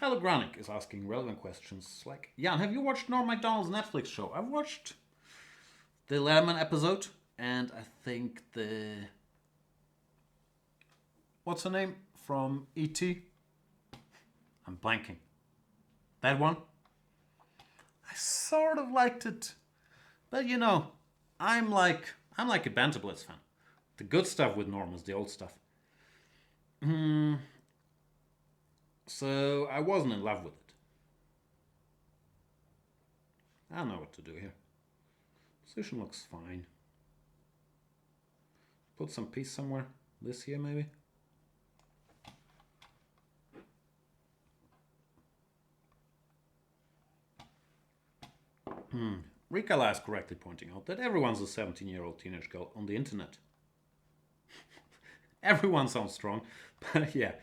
Michael Granik is asking relevant questions like, Jan, have you watched Norm Macdonald's Netflix show? I've watched the Letterman episode, and I think the... What's her name from E.T.? I'm blanking. That one? I sort of liked it. But you know, I'm like a Banter Blitz fan. The good stuff with Norm is the old stuff. So I wasn't in love with it. I don't know what to do here. Position looks fine. Put some piece somewhere. This here maybe. Rika La is correctly pointing out that everyone's a 17-year-old teenage girl on the internet. Everyone sounds strong, but yeah.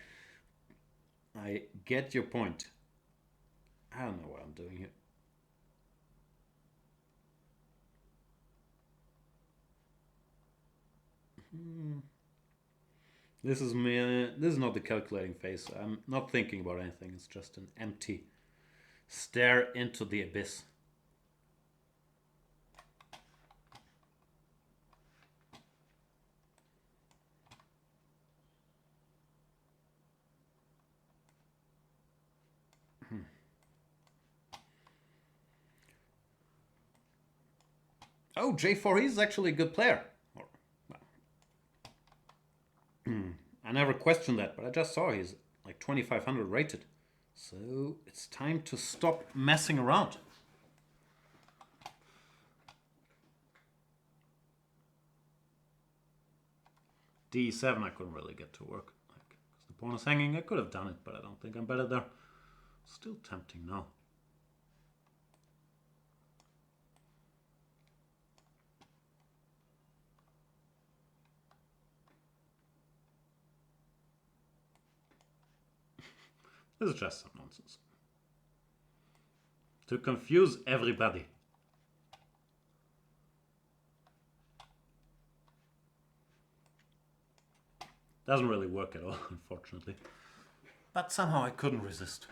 I get your point. I don't know what I'm doing here. This is me. This is not the calculating phase. I'm not thinking about anything. It's just an empty stare into the abyss. Oh, J4, he's actually a good player. I never questioned that, but I just saw he's like 2500 rated. So it's time to stop messing around. D7 I couldn't really get to work. Like, the pawn is hanging. I could have done it, but I don't think I'm better there. Still tempting now. This is just some nonsense. To confuse everybody. Doesn't really work at all, unfortunately. But somehow I couldn't resist.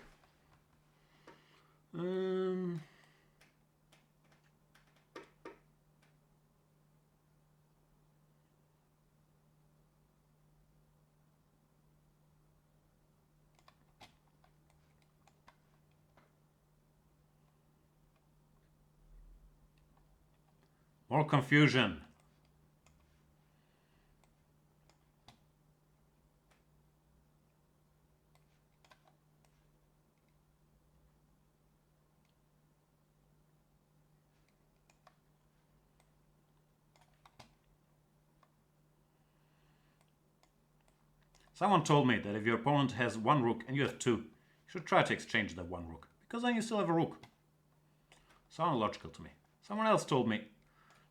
More confusion. Someone told me that if your opponent has one rook and you have two, you should try to exchange that one rook, because then you still have a rook. Sounded logical to me. Someone else told me,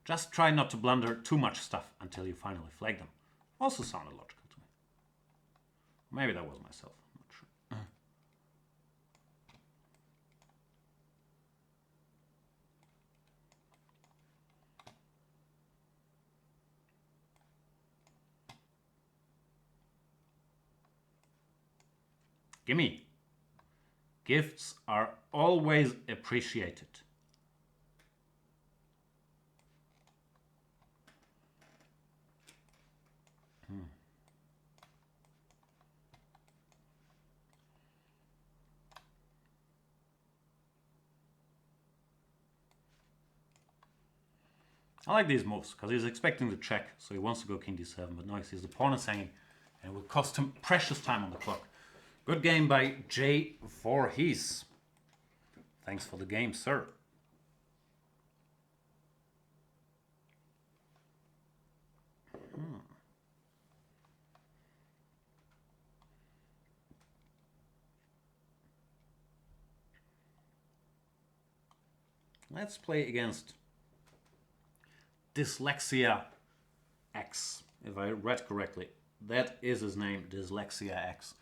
just try not to blunder too much stuff until you finally flag them. Also sounded logical to me. Maybe that was myself, I'm not sure. Gimme. Gifts are always appreciated. I like these moves, because he's expecting the check, so he wants to go king d7, but now he sees the pawn is hanging, and it will cost him precious time on the clock. Good game by J. Voorhees. Thanks for the game, sir. Let's play against Dyslexia X, if I read correctly. That is his name, Dyslexia X.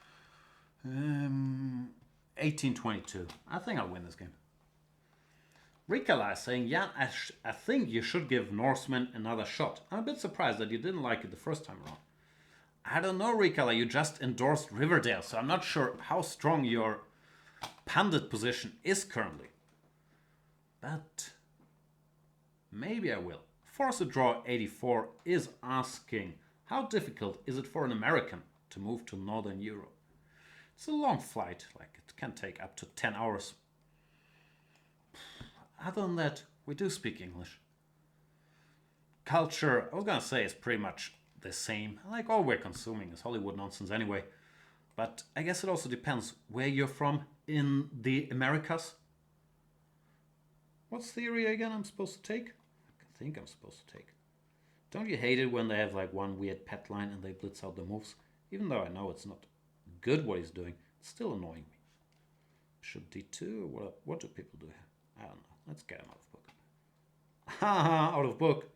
1822. I think I'll win this game. Rikala is saying, Jan, I think you should give Norseman another shot. I'm a bit surprised that you didn't like it the first time around. I don't know, Rikala, you just endorsed Riverdale, so I'm not sure how strong your pundit position is currently. But maybe I will. Force a Draw 84 is asking, how difficult is it for an American to move to Northern Europe? It's a long flight, like it can take up to 10 hours. Other than that, we do speak English. Culture, I was gonna say, is pretty much the same. Like all we're consuming is Hollywood nonsense anyway. But I guess it also depends where you're from in the Americas. What's the area again I'm supposed to take? I think I'm supposed to take. Don't you hate it when they have like one weird pet line and they blitz out the moves? Even though I know it's not good what he's doing, it's still annoying me. Should d2? What do people do here? I don't know. Let's get him out of book. Haha, out of book.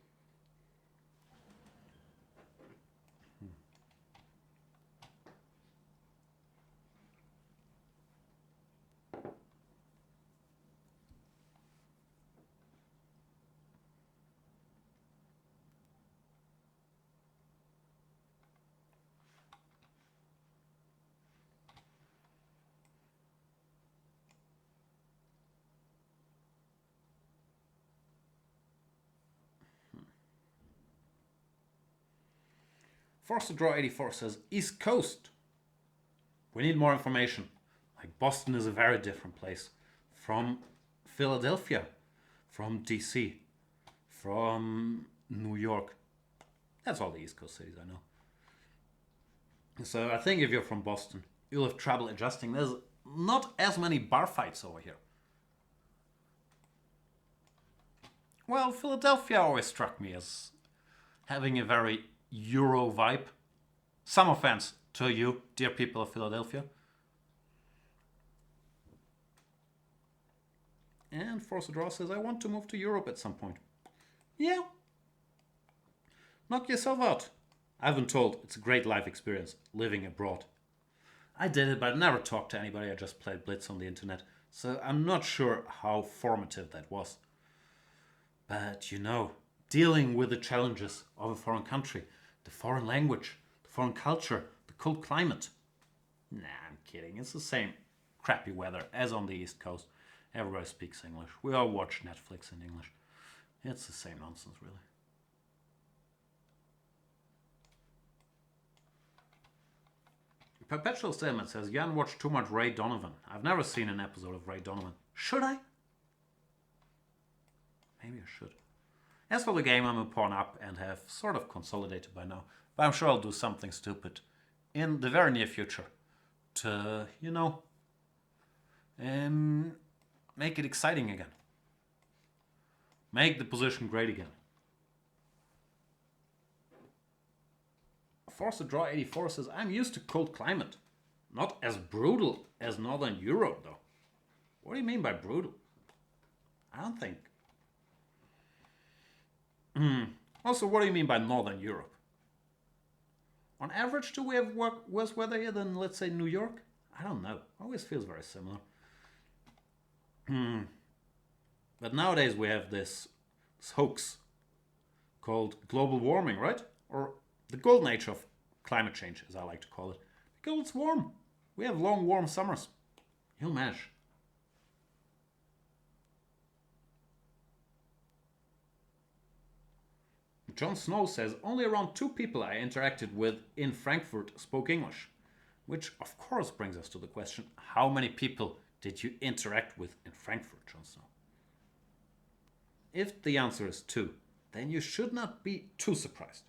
Force to Draw 84 says East Coast. We need more information. Like Boston is a very different place from Philadelphia, from DC, from New York. That's all the East Coast cities I know. So I think if you're from Boston, you'll have trouble adjusting. There's not as many bar fights over here. Well, Philadelphia always struck me as having a very Euro vibe. Some offense to you, dear people of Philadelphia. And Force a Draw says, I want to move to Europe at some point. Yeah. Knock yourself out. I've been told it's a great life experience living abroad. I did it, but I never talked to anybody. I just played Blitz on the internet. So I'm not sure how formative that was. But you know, dealing with the challenges of a foreign country, the foreign language, the foreign culture, the cold climate. Nah, I'm kidding. It's the same crappy weather as on the East Coast. Everybody speaks English. We all watch Netflix in English. It's the same nonsense, really. Perpetual Statement says, Jan watched too much Ray Donovan. I've never seen an episode of Ray Donovan. Should I? Maybe I should. As for the game, I'm a pawn up and have sort of consolidated by now. But I'm sure I'll do something stupid in the very near future to, you know, make it exciting again. Make the position great again. Force a Draw 84 says, I'm used to cold climate. Not as brutal as Northern Europe, though. What do you mean by brutal? I don't think. Also, what do you mean by Northern Europe? On average, do we have worse weather here than, let's say, New York? I don't know. Always feels very similar. But nowadays we have this hoax called global warming, right? Or the golden age of climate change, as I like to call it. Because it's warm. We have long, warm summers. He'll manage. Jon Snow says, only around 2 people I interacted with in Frankfurt spoke English. Which, of course, brings us to the question, how many people did you interact with in Frankfurt, Jon Snow? If the answer is 2, then you should not be too surprised.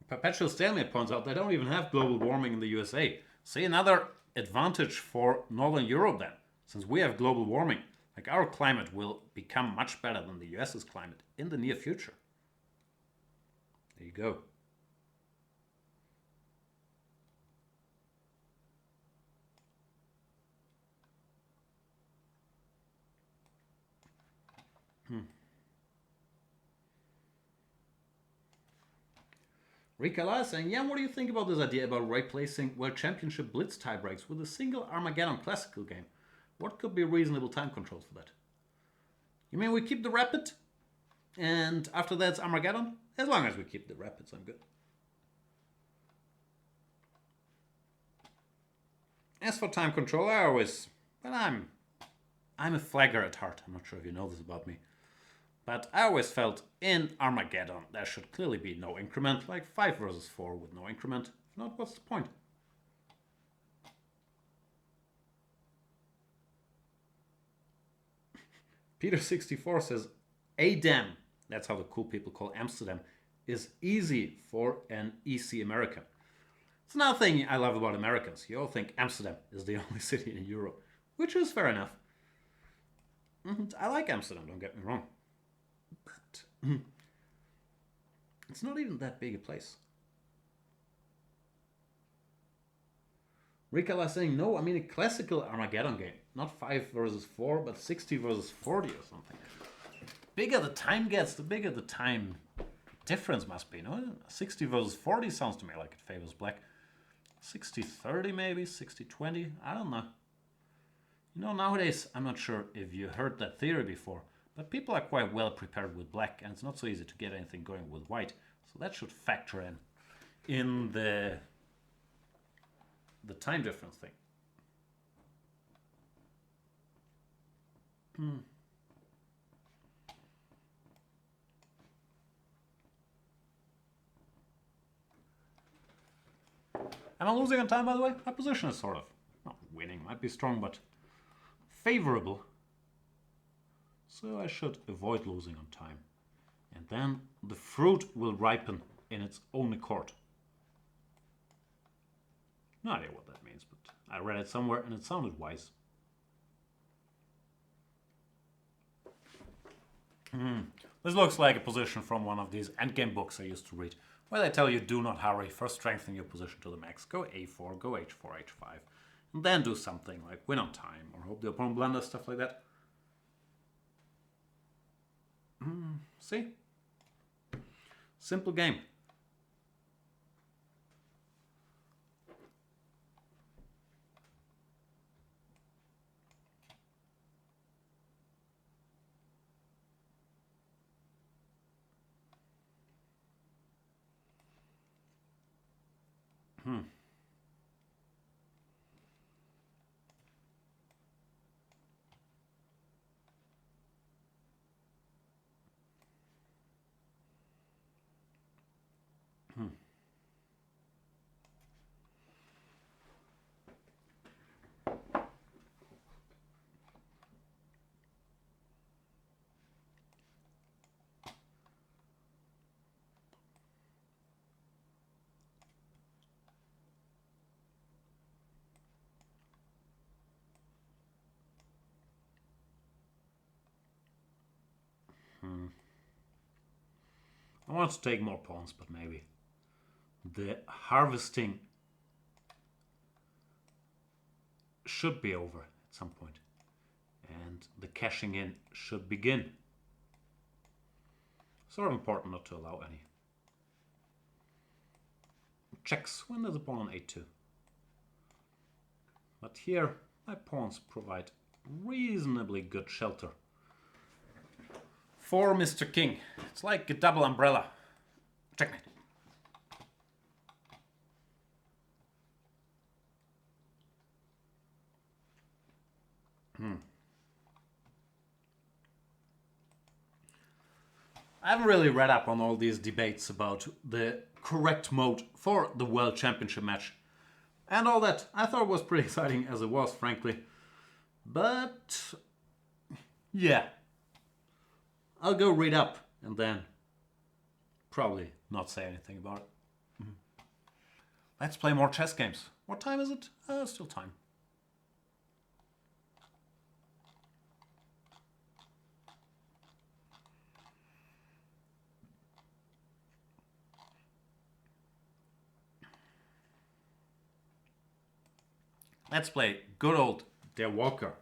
Perpetual Stalemate points out they don't even have global warming in the USA. See, another advantage for Northern Europe then, since we have global warming. Like, our climate will become much better than the US's climate in the near future. There you go. Rika La is saying, Jan, what do you think about this idea about replacing World Championship Blitz tiebreaks with a single Armageddon classical game? What could be reasonable time controls for that? You mean we keep the Rapid? And after that it's Armageddon? As long as we keep the Rapids, I'm good. As for time control, I'm a flagger at heart. I'm not sure if you know this about me. But I always felt in Armageddon there should clearly be no increment, like 5 versus 4 with no increment. If not, what's the point? Peter64 says, ADAM, that's how the cool people call Amsterdam, is easy for an EC American. It's another thing I love about Americans. You all think Amsterdam is the only city in Europe, which is fair enough. And I like Amsterdam, don't get me wrong. But it's not even that big a place. Rika is saying, no, I mean a classical Armageddon game. Not 5 versus 4, but 60 versus 40 or something. Bigger the time gets, the bigger the time difference must be, no? 60 versus 40 sounds to me like it favors black. 60-30 maybe, 60-20, I don't know. You know, nowadays, I'm not sure if you heard that theory before, but people are quite well prepared with black, and it's not so easy to get anything going with white. So that should factor in the time difference thing. Am I losing on time, by the way? My position is sort of, not winning, might be strong, but favorable. So I should avoid losing on time. And then the fruit will ripen in its own accord. No idea what that means, but I read it somewhere and it sounded wise. This looks like a position from one of these endgame books I used to read, where they tell you do not hurry, first strengthen your position to the max, go a4, go h4, h5, and then do something like win on time, or hope the opponent blunders, stuff like that. See? Simple game. I want to take more pawns, but maybe the harvesting should be over at some point, and the cashing in should begin. Sort of important not to allow any checks when there's a pawn on a2. But here my pawns provide reasonably good shelter For Mr. King. It's like a double umbrella. Checkmate. I haven't really read up on all these debates about the correct mode for the World Championship match. And all that. I thought it was pretty exciting as it was, frankly. But yeah. I'll go read up and then probably not say anything about it. Let's play more chess games. What time is it? Still time. Let's play good old Der Walker.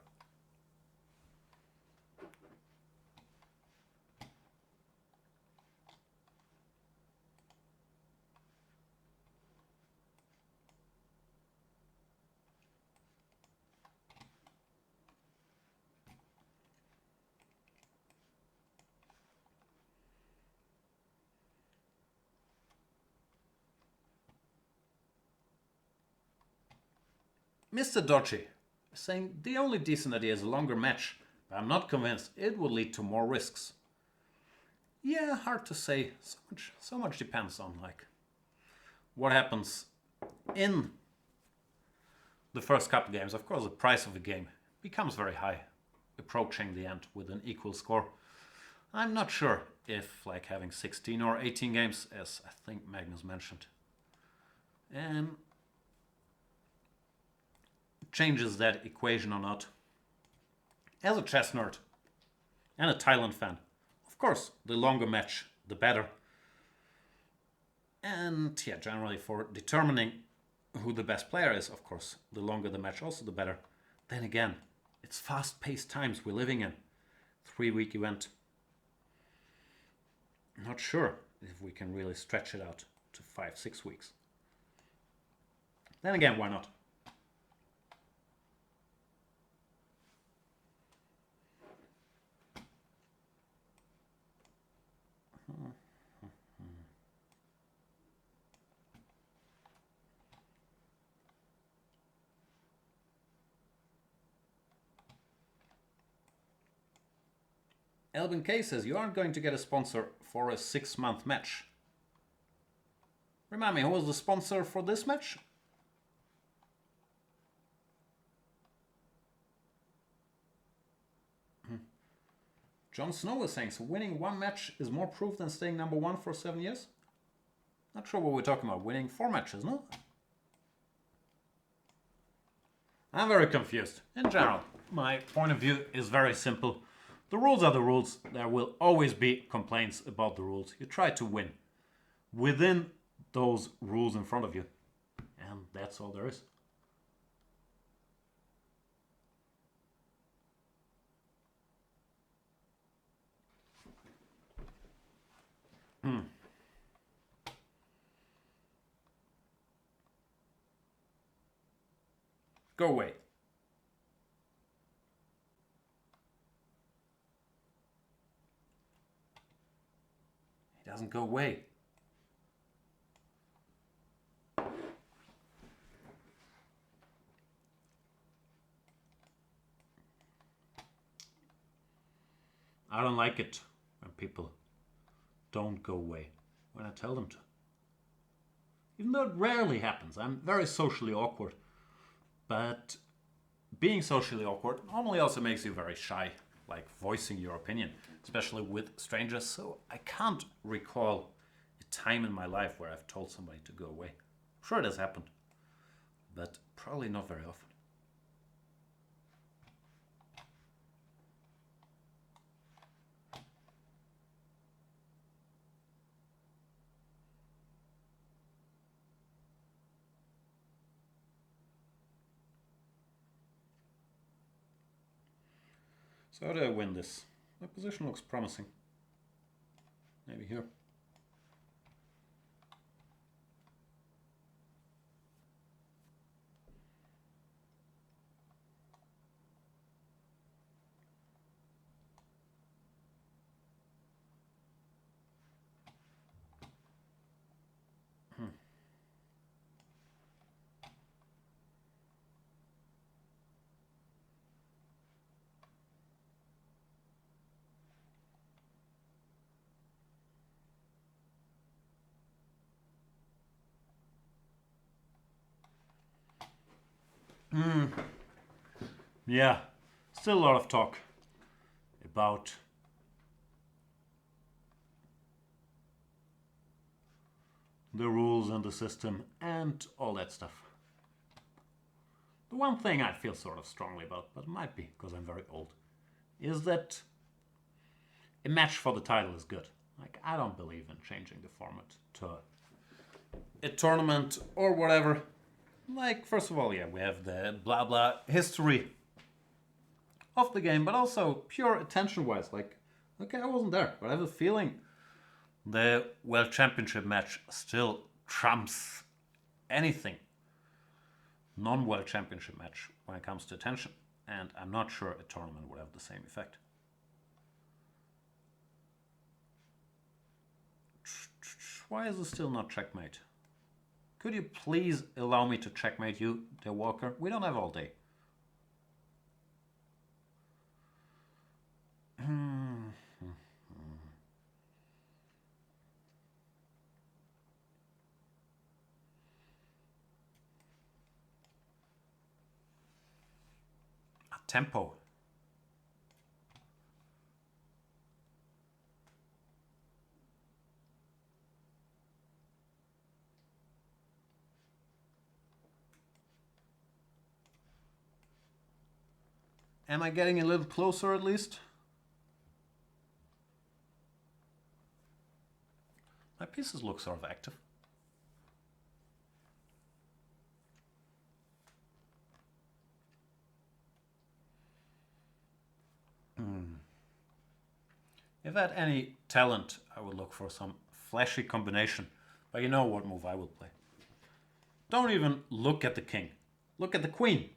Mr. Dodgy is saying the only decent idea is a longer match, but I'm not convinced it will lead to more risks. Yeah, hard to say. So much depends on like what happens in the first couple games. Of course, the price of the game becomes very high, approaching the end with an equal score. I'm not sure if like having 16 or 18 games, as I think Magnus mentioned, changes that equation or not. As a chess nerd and a Thailand fan, of course, the longer match, the better. And yeah, generally for determining who the best player is, of course, the longer the match, also the better. Then again, it's fast-paced times we're living in. 3-week event. Not sure if we can really stretch it out to 5-6 weeks. Then again, why not? Elvin K says you aren't going to get a sponsor for a 6-month match. Remind me, who was the sponsor for this match? Jon Snow is saying, so winning one match is more proof than staying number one for 7 years? Not sure what we're talking about. Winning 4 matches, no? I'm very confused. In general, my point of view is very simple. The rules are the rules. There will always be complaints about the rules. You try to win within those rules in front of you. And that's all there is. Go away. He doesn't go away. I don't like it when people don't go away when I tell them to. Even though it rarely happens. I'm very socially awkward. But being socially awkward normally also makes you very shy, like voicing your opinion, especially with strangers. So I can't recall a time in my life where I've told somebody to go away. Sure, it has happened, but probably not very often. So how do I win this? My position looks promising. Maybe here. Yeah, still a lot of talk about the rules and the system and all that stuff. The one thing I feel sort of strongly about, but it might be because I'm very old, is that a match for the title is good. Like, I don't believe in changing the format to a tournament or whatever. Like, first of all, yeah, we have the blah blah history of the game, but also pure attention wise. Like, okay, I wasn't there, but I have a feeling the World Championship match still trumps anything non-World Championship match when it comes to attention. And I'm not sure a tournament would have the same effect. Why is it still not checkmate? Could you please allow me to checkmate you, dear Walker? We don't have all day. Tempo. Am I getting a little closer at least? My pieces look sort of active. If I had any talent, I would look for some flashy combination. But you know what move I will play. Don't even look at the king. Look at the queen.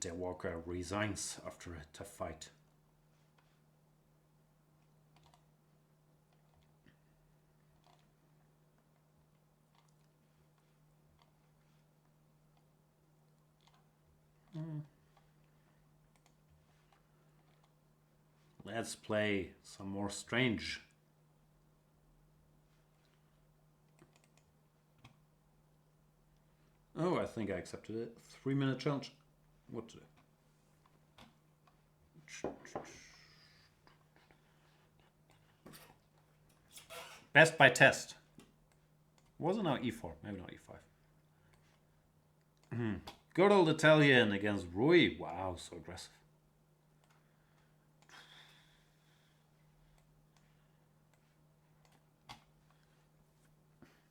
Der Walker resigns after a tough fight. Let's play some more strange. Oh, I think I accepted it. 3-minute challenge. What to do? Best by test. Was it now e4? Maybe not e5. Good old Italian against Rui. Wow, so aggressive.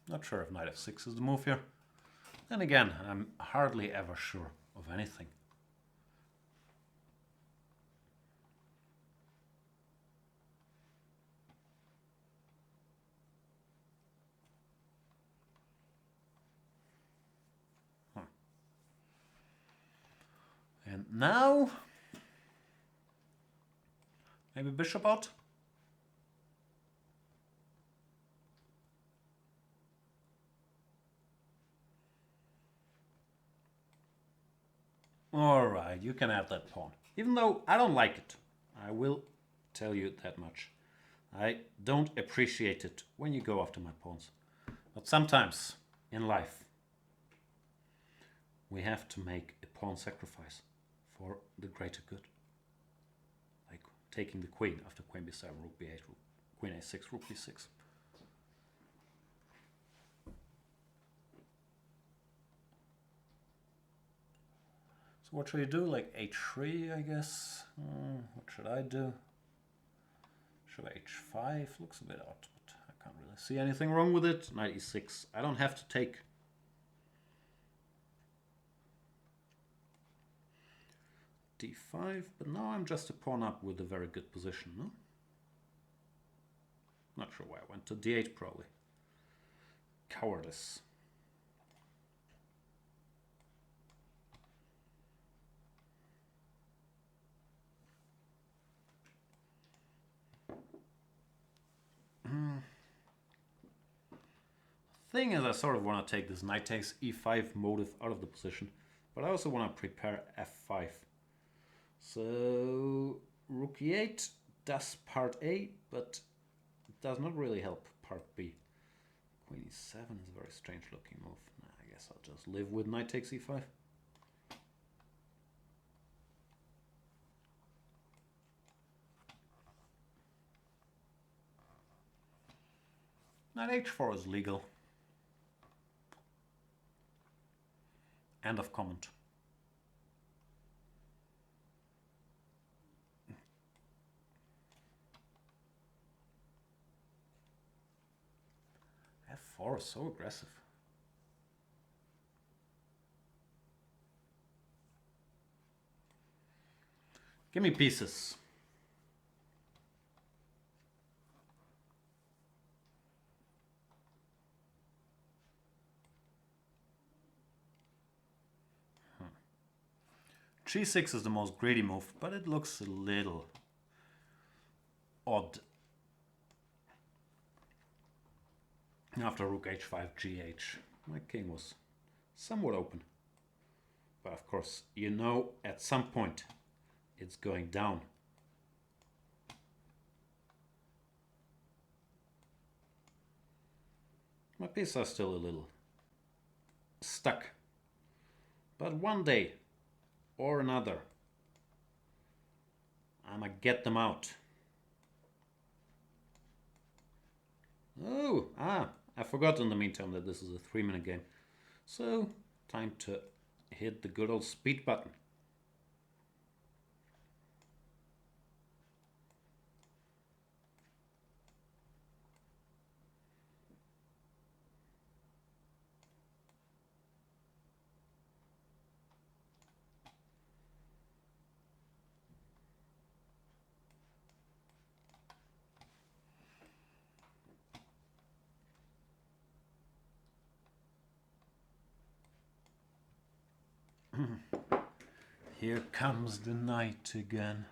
Not sure if knight f6 is the move here. Then again, I'm hardly ever sure of anything. And now, maybe bishop out? Alright, you can have that pawn. Even though I don't like it. I will tell you that much. I don't appreciate it when you go after my pawns. But sometimes in life, we have to make a pawn sacrifice for the greater good. Like taking the queen after queen b7, rook b8, queen a6, rook b6. So what should you do? Like h3, I guess. What should I do? Should h5? Looks a bit odd, but I can't really see anything wrong with it. Knight e6. I don't have to take. d5, but now I'm just a pawn up with a very good position, no? Not sure why I went to d8 probably. Cowardice. thing is, I sort of want to take this knight takes e5 motive out of the position, but I also want to prepare f5. So rook e8 does part A, but it does not really help part B. Queen e7 is a very strange looking move. I guess I'll just live with knight takes e5. Knight h4 is legal. End of comment. f4 is so aggressive. Give me pieces. G6 is the most greedy move, but it looks a little odd. After rook h5, gh, my king was somewhat open. But of course, you know at some point it's going down. My pieces are still a little stuck. But one day or another, I'ma get them out. Oh, I forgot in the meantime that this is a 3-minute game. So, time to hit the good old speed button. Here comes the night again.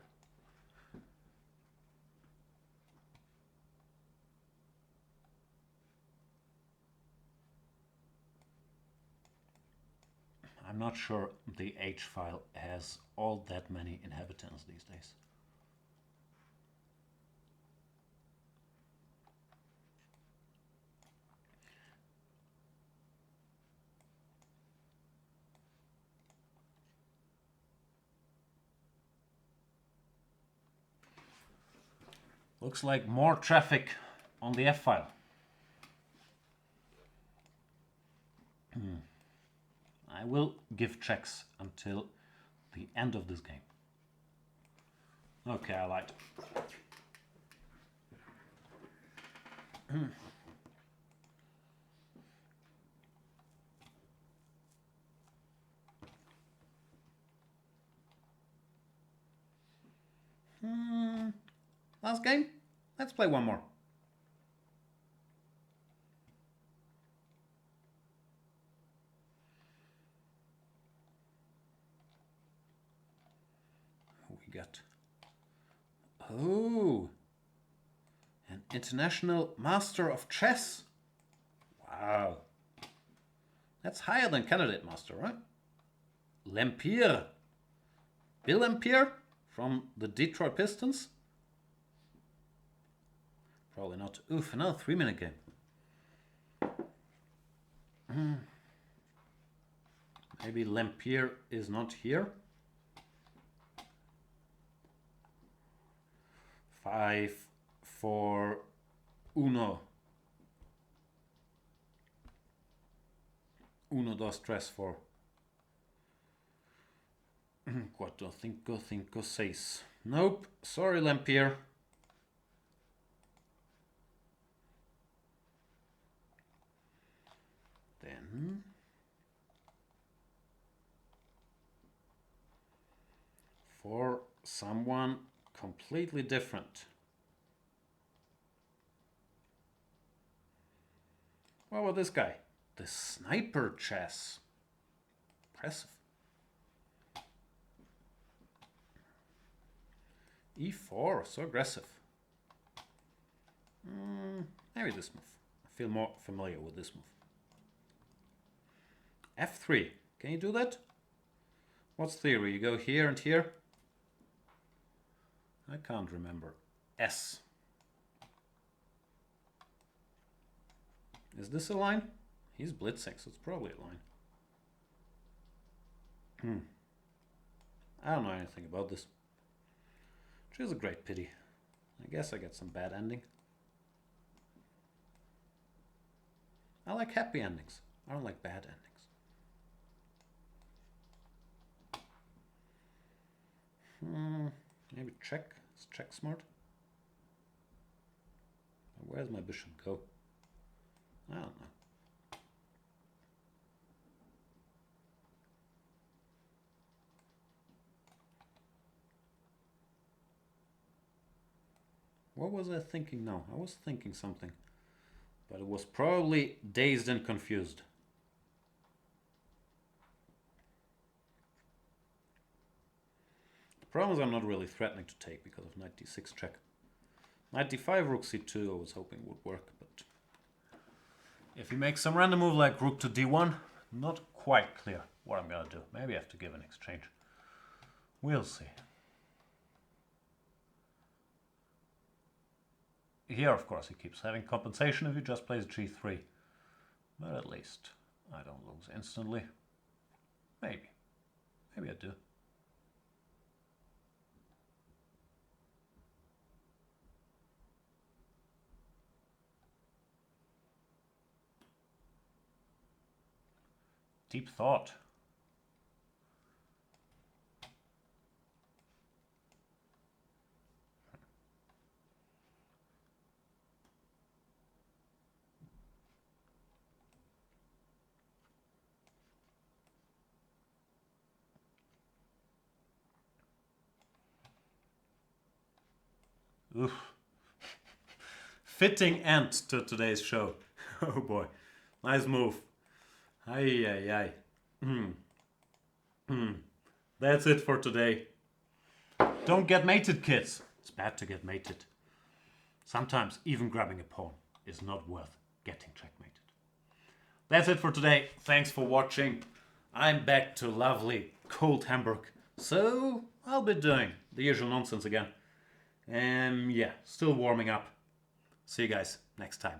I'm not sure the H file has all that many inhabitants these days. Looks like more traffic on the F file. I will give checks until the end of this game. Okay, I lied. Last game? Let's play one more. We got... Oh! An international master of chess. Wow. That's higher than candidate master, right? Lempier. Bill Lempier from the Detroit Pistons. Probably not. Oof, another 3-minute game. Maybe Lempier is not here. 5, 4, 1. 1, 2, 3, 4. 4, 5, 5, 6. Nope, sorry Lempier. Then for someone completely different. What about this guy? The sniper chess. Impressive. E4, so aggressive. Maybe this move. I feel more familiar with this move. F3. Can you do that? What's theory? You go here and here? I can't remember. S. Is this a line? He's blitzing, so it's probably a line. I don't know anything about this. Which is a great pity. I guess I get some bad ending. I like happy endings. I don't like bad endings. Maybe check. Is check smart? Where's my bishop go? I don't know. What was I thinking now? I was thinking something. But it was probably dazed and confused. The problem is I'm not really threatening to take because of knight d6 check. Knight d5, rook c2 I was hoping would work, but if he makes some random move like rook to d1, not quite clear what I'm gonna do. Maybe I have to give an exchange. We'll see. Here, of course, he keeps having compensation if he just plays g3. But at least I don't lose instantly. Maybe. Maybe I do. Deep thought. Oof. Fitting end to today's show. Oh boy. Nice move. Ay. That's it for today. Don't get mated, kids. It's bad to get mated. Sometimes even grabbing a pawn is not worth getting checkmated. That's it for today. Thanks for watching. I'm back to lovely cold Hamburg. So I'll be doing the usual nonsense again. Yeah, still warming up. See you guys next time.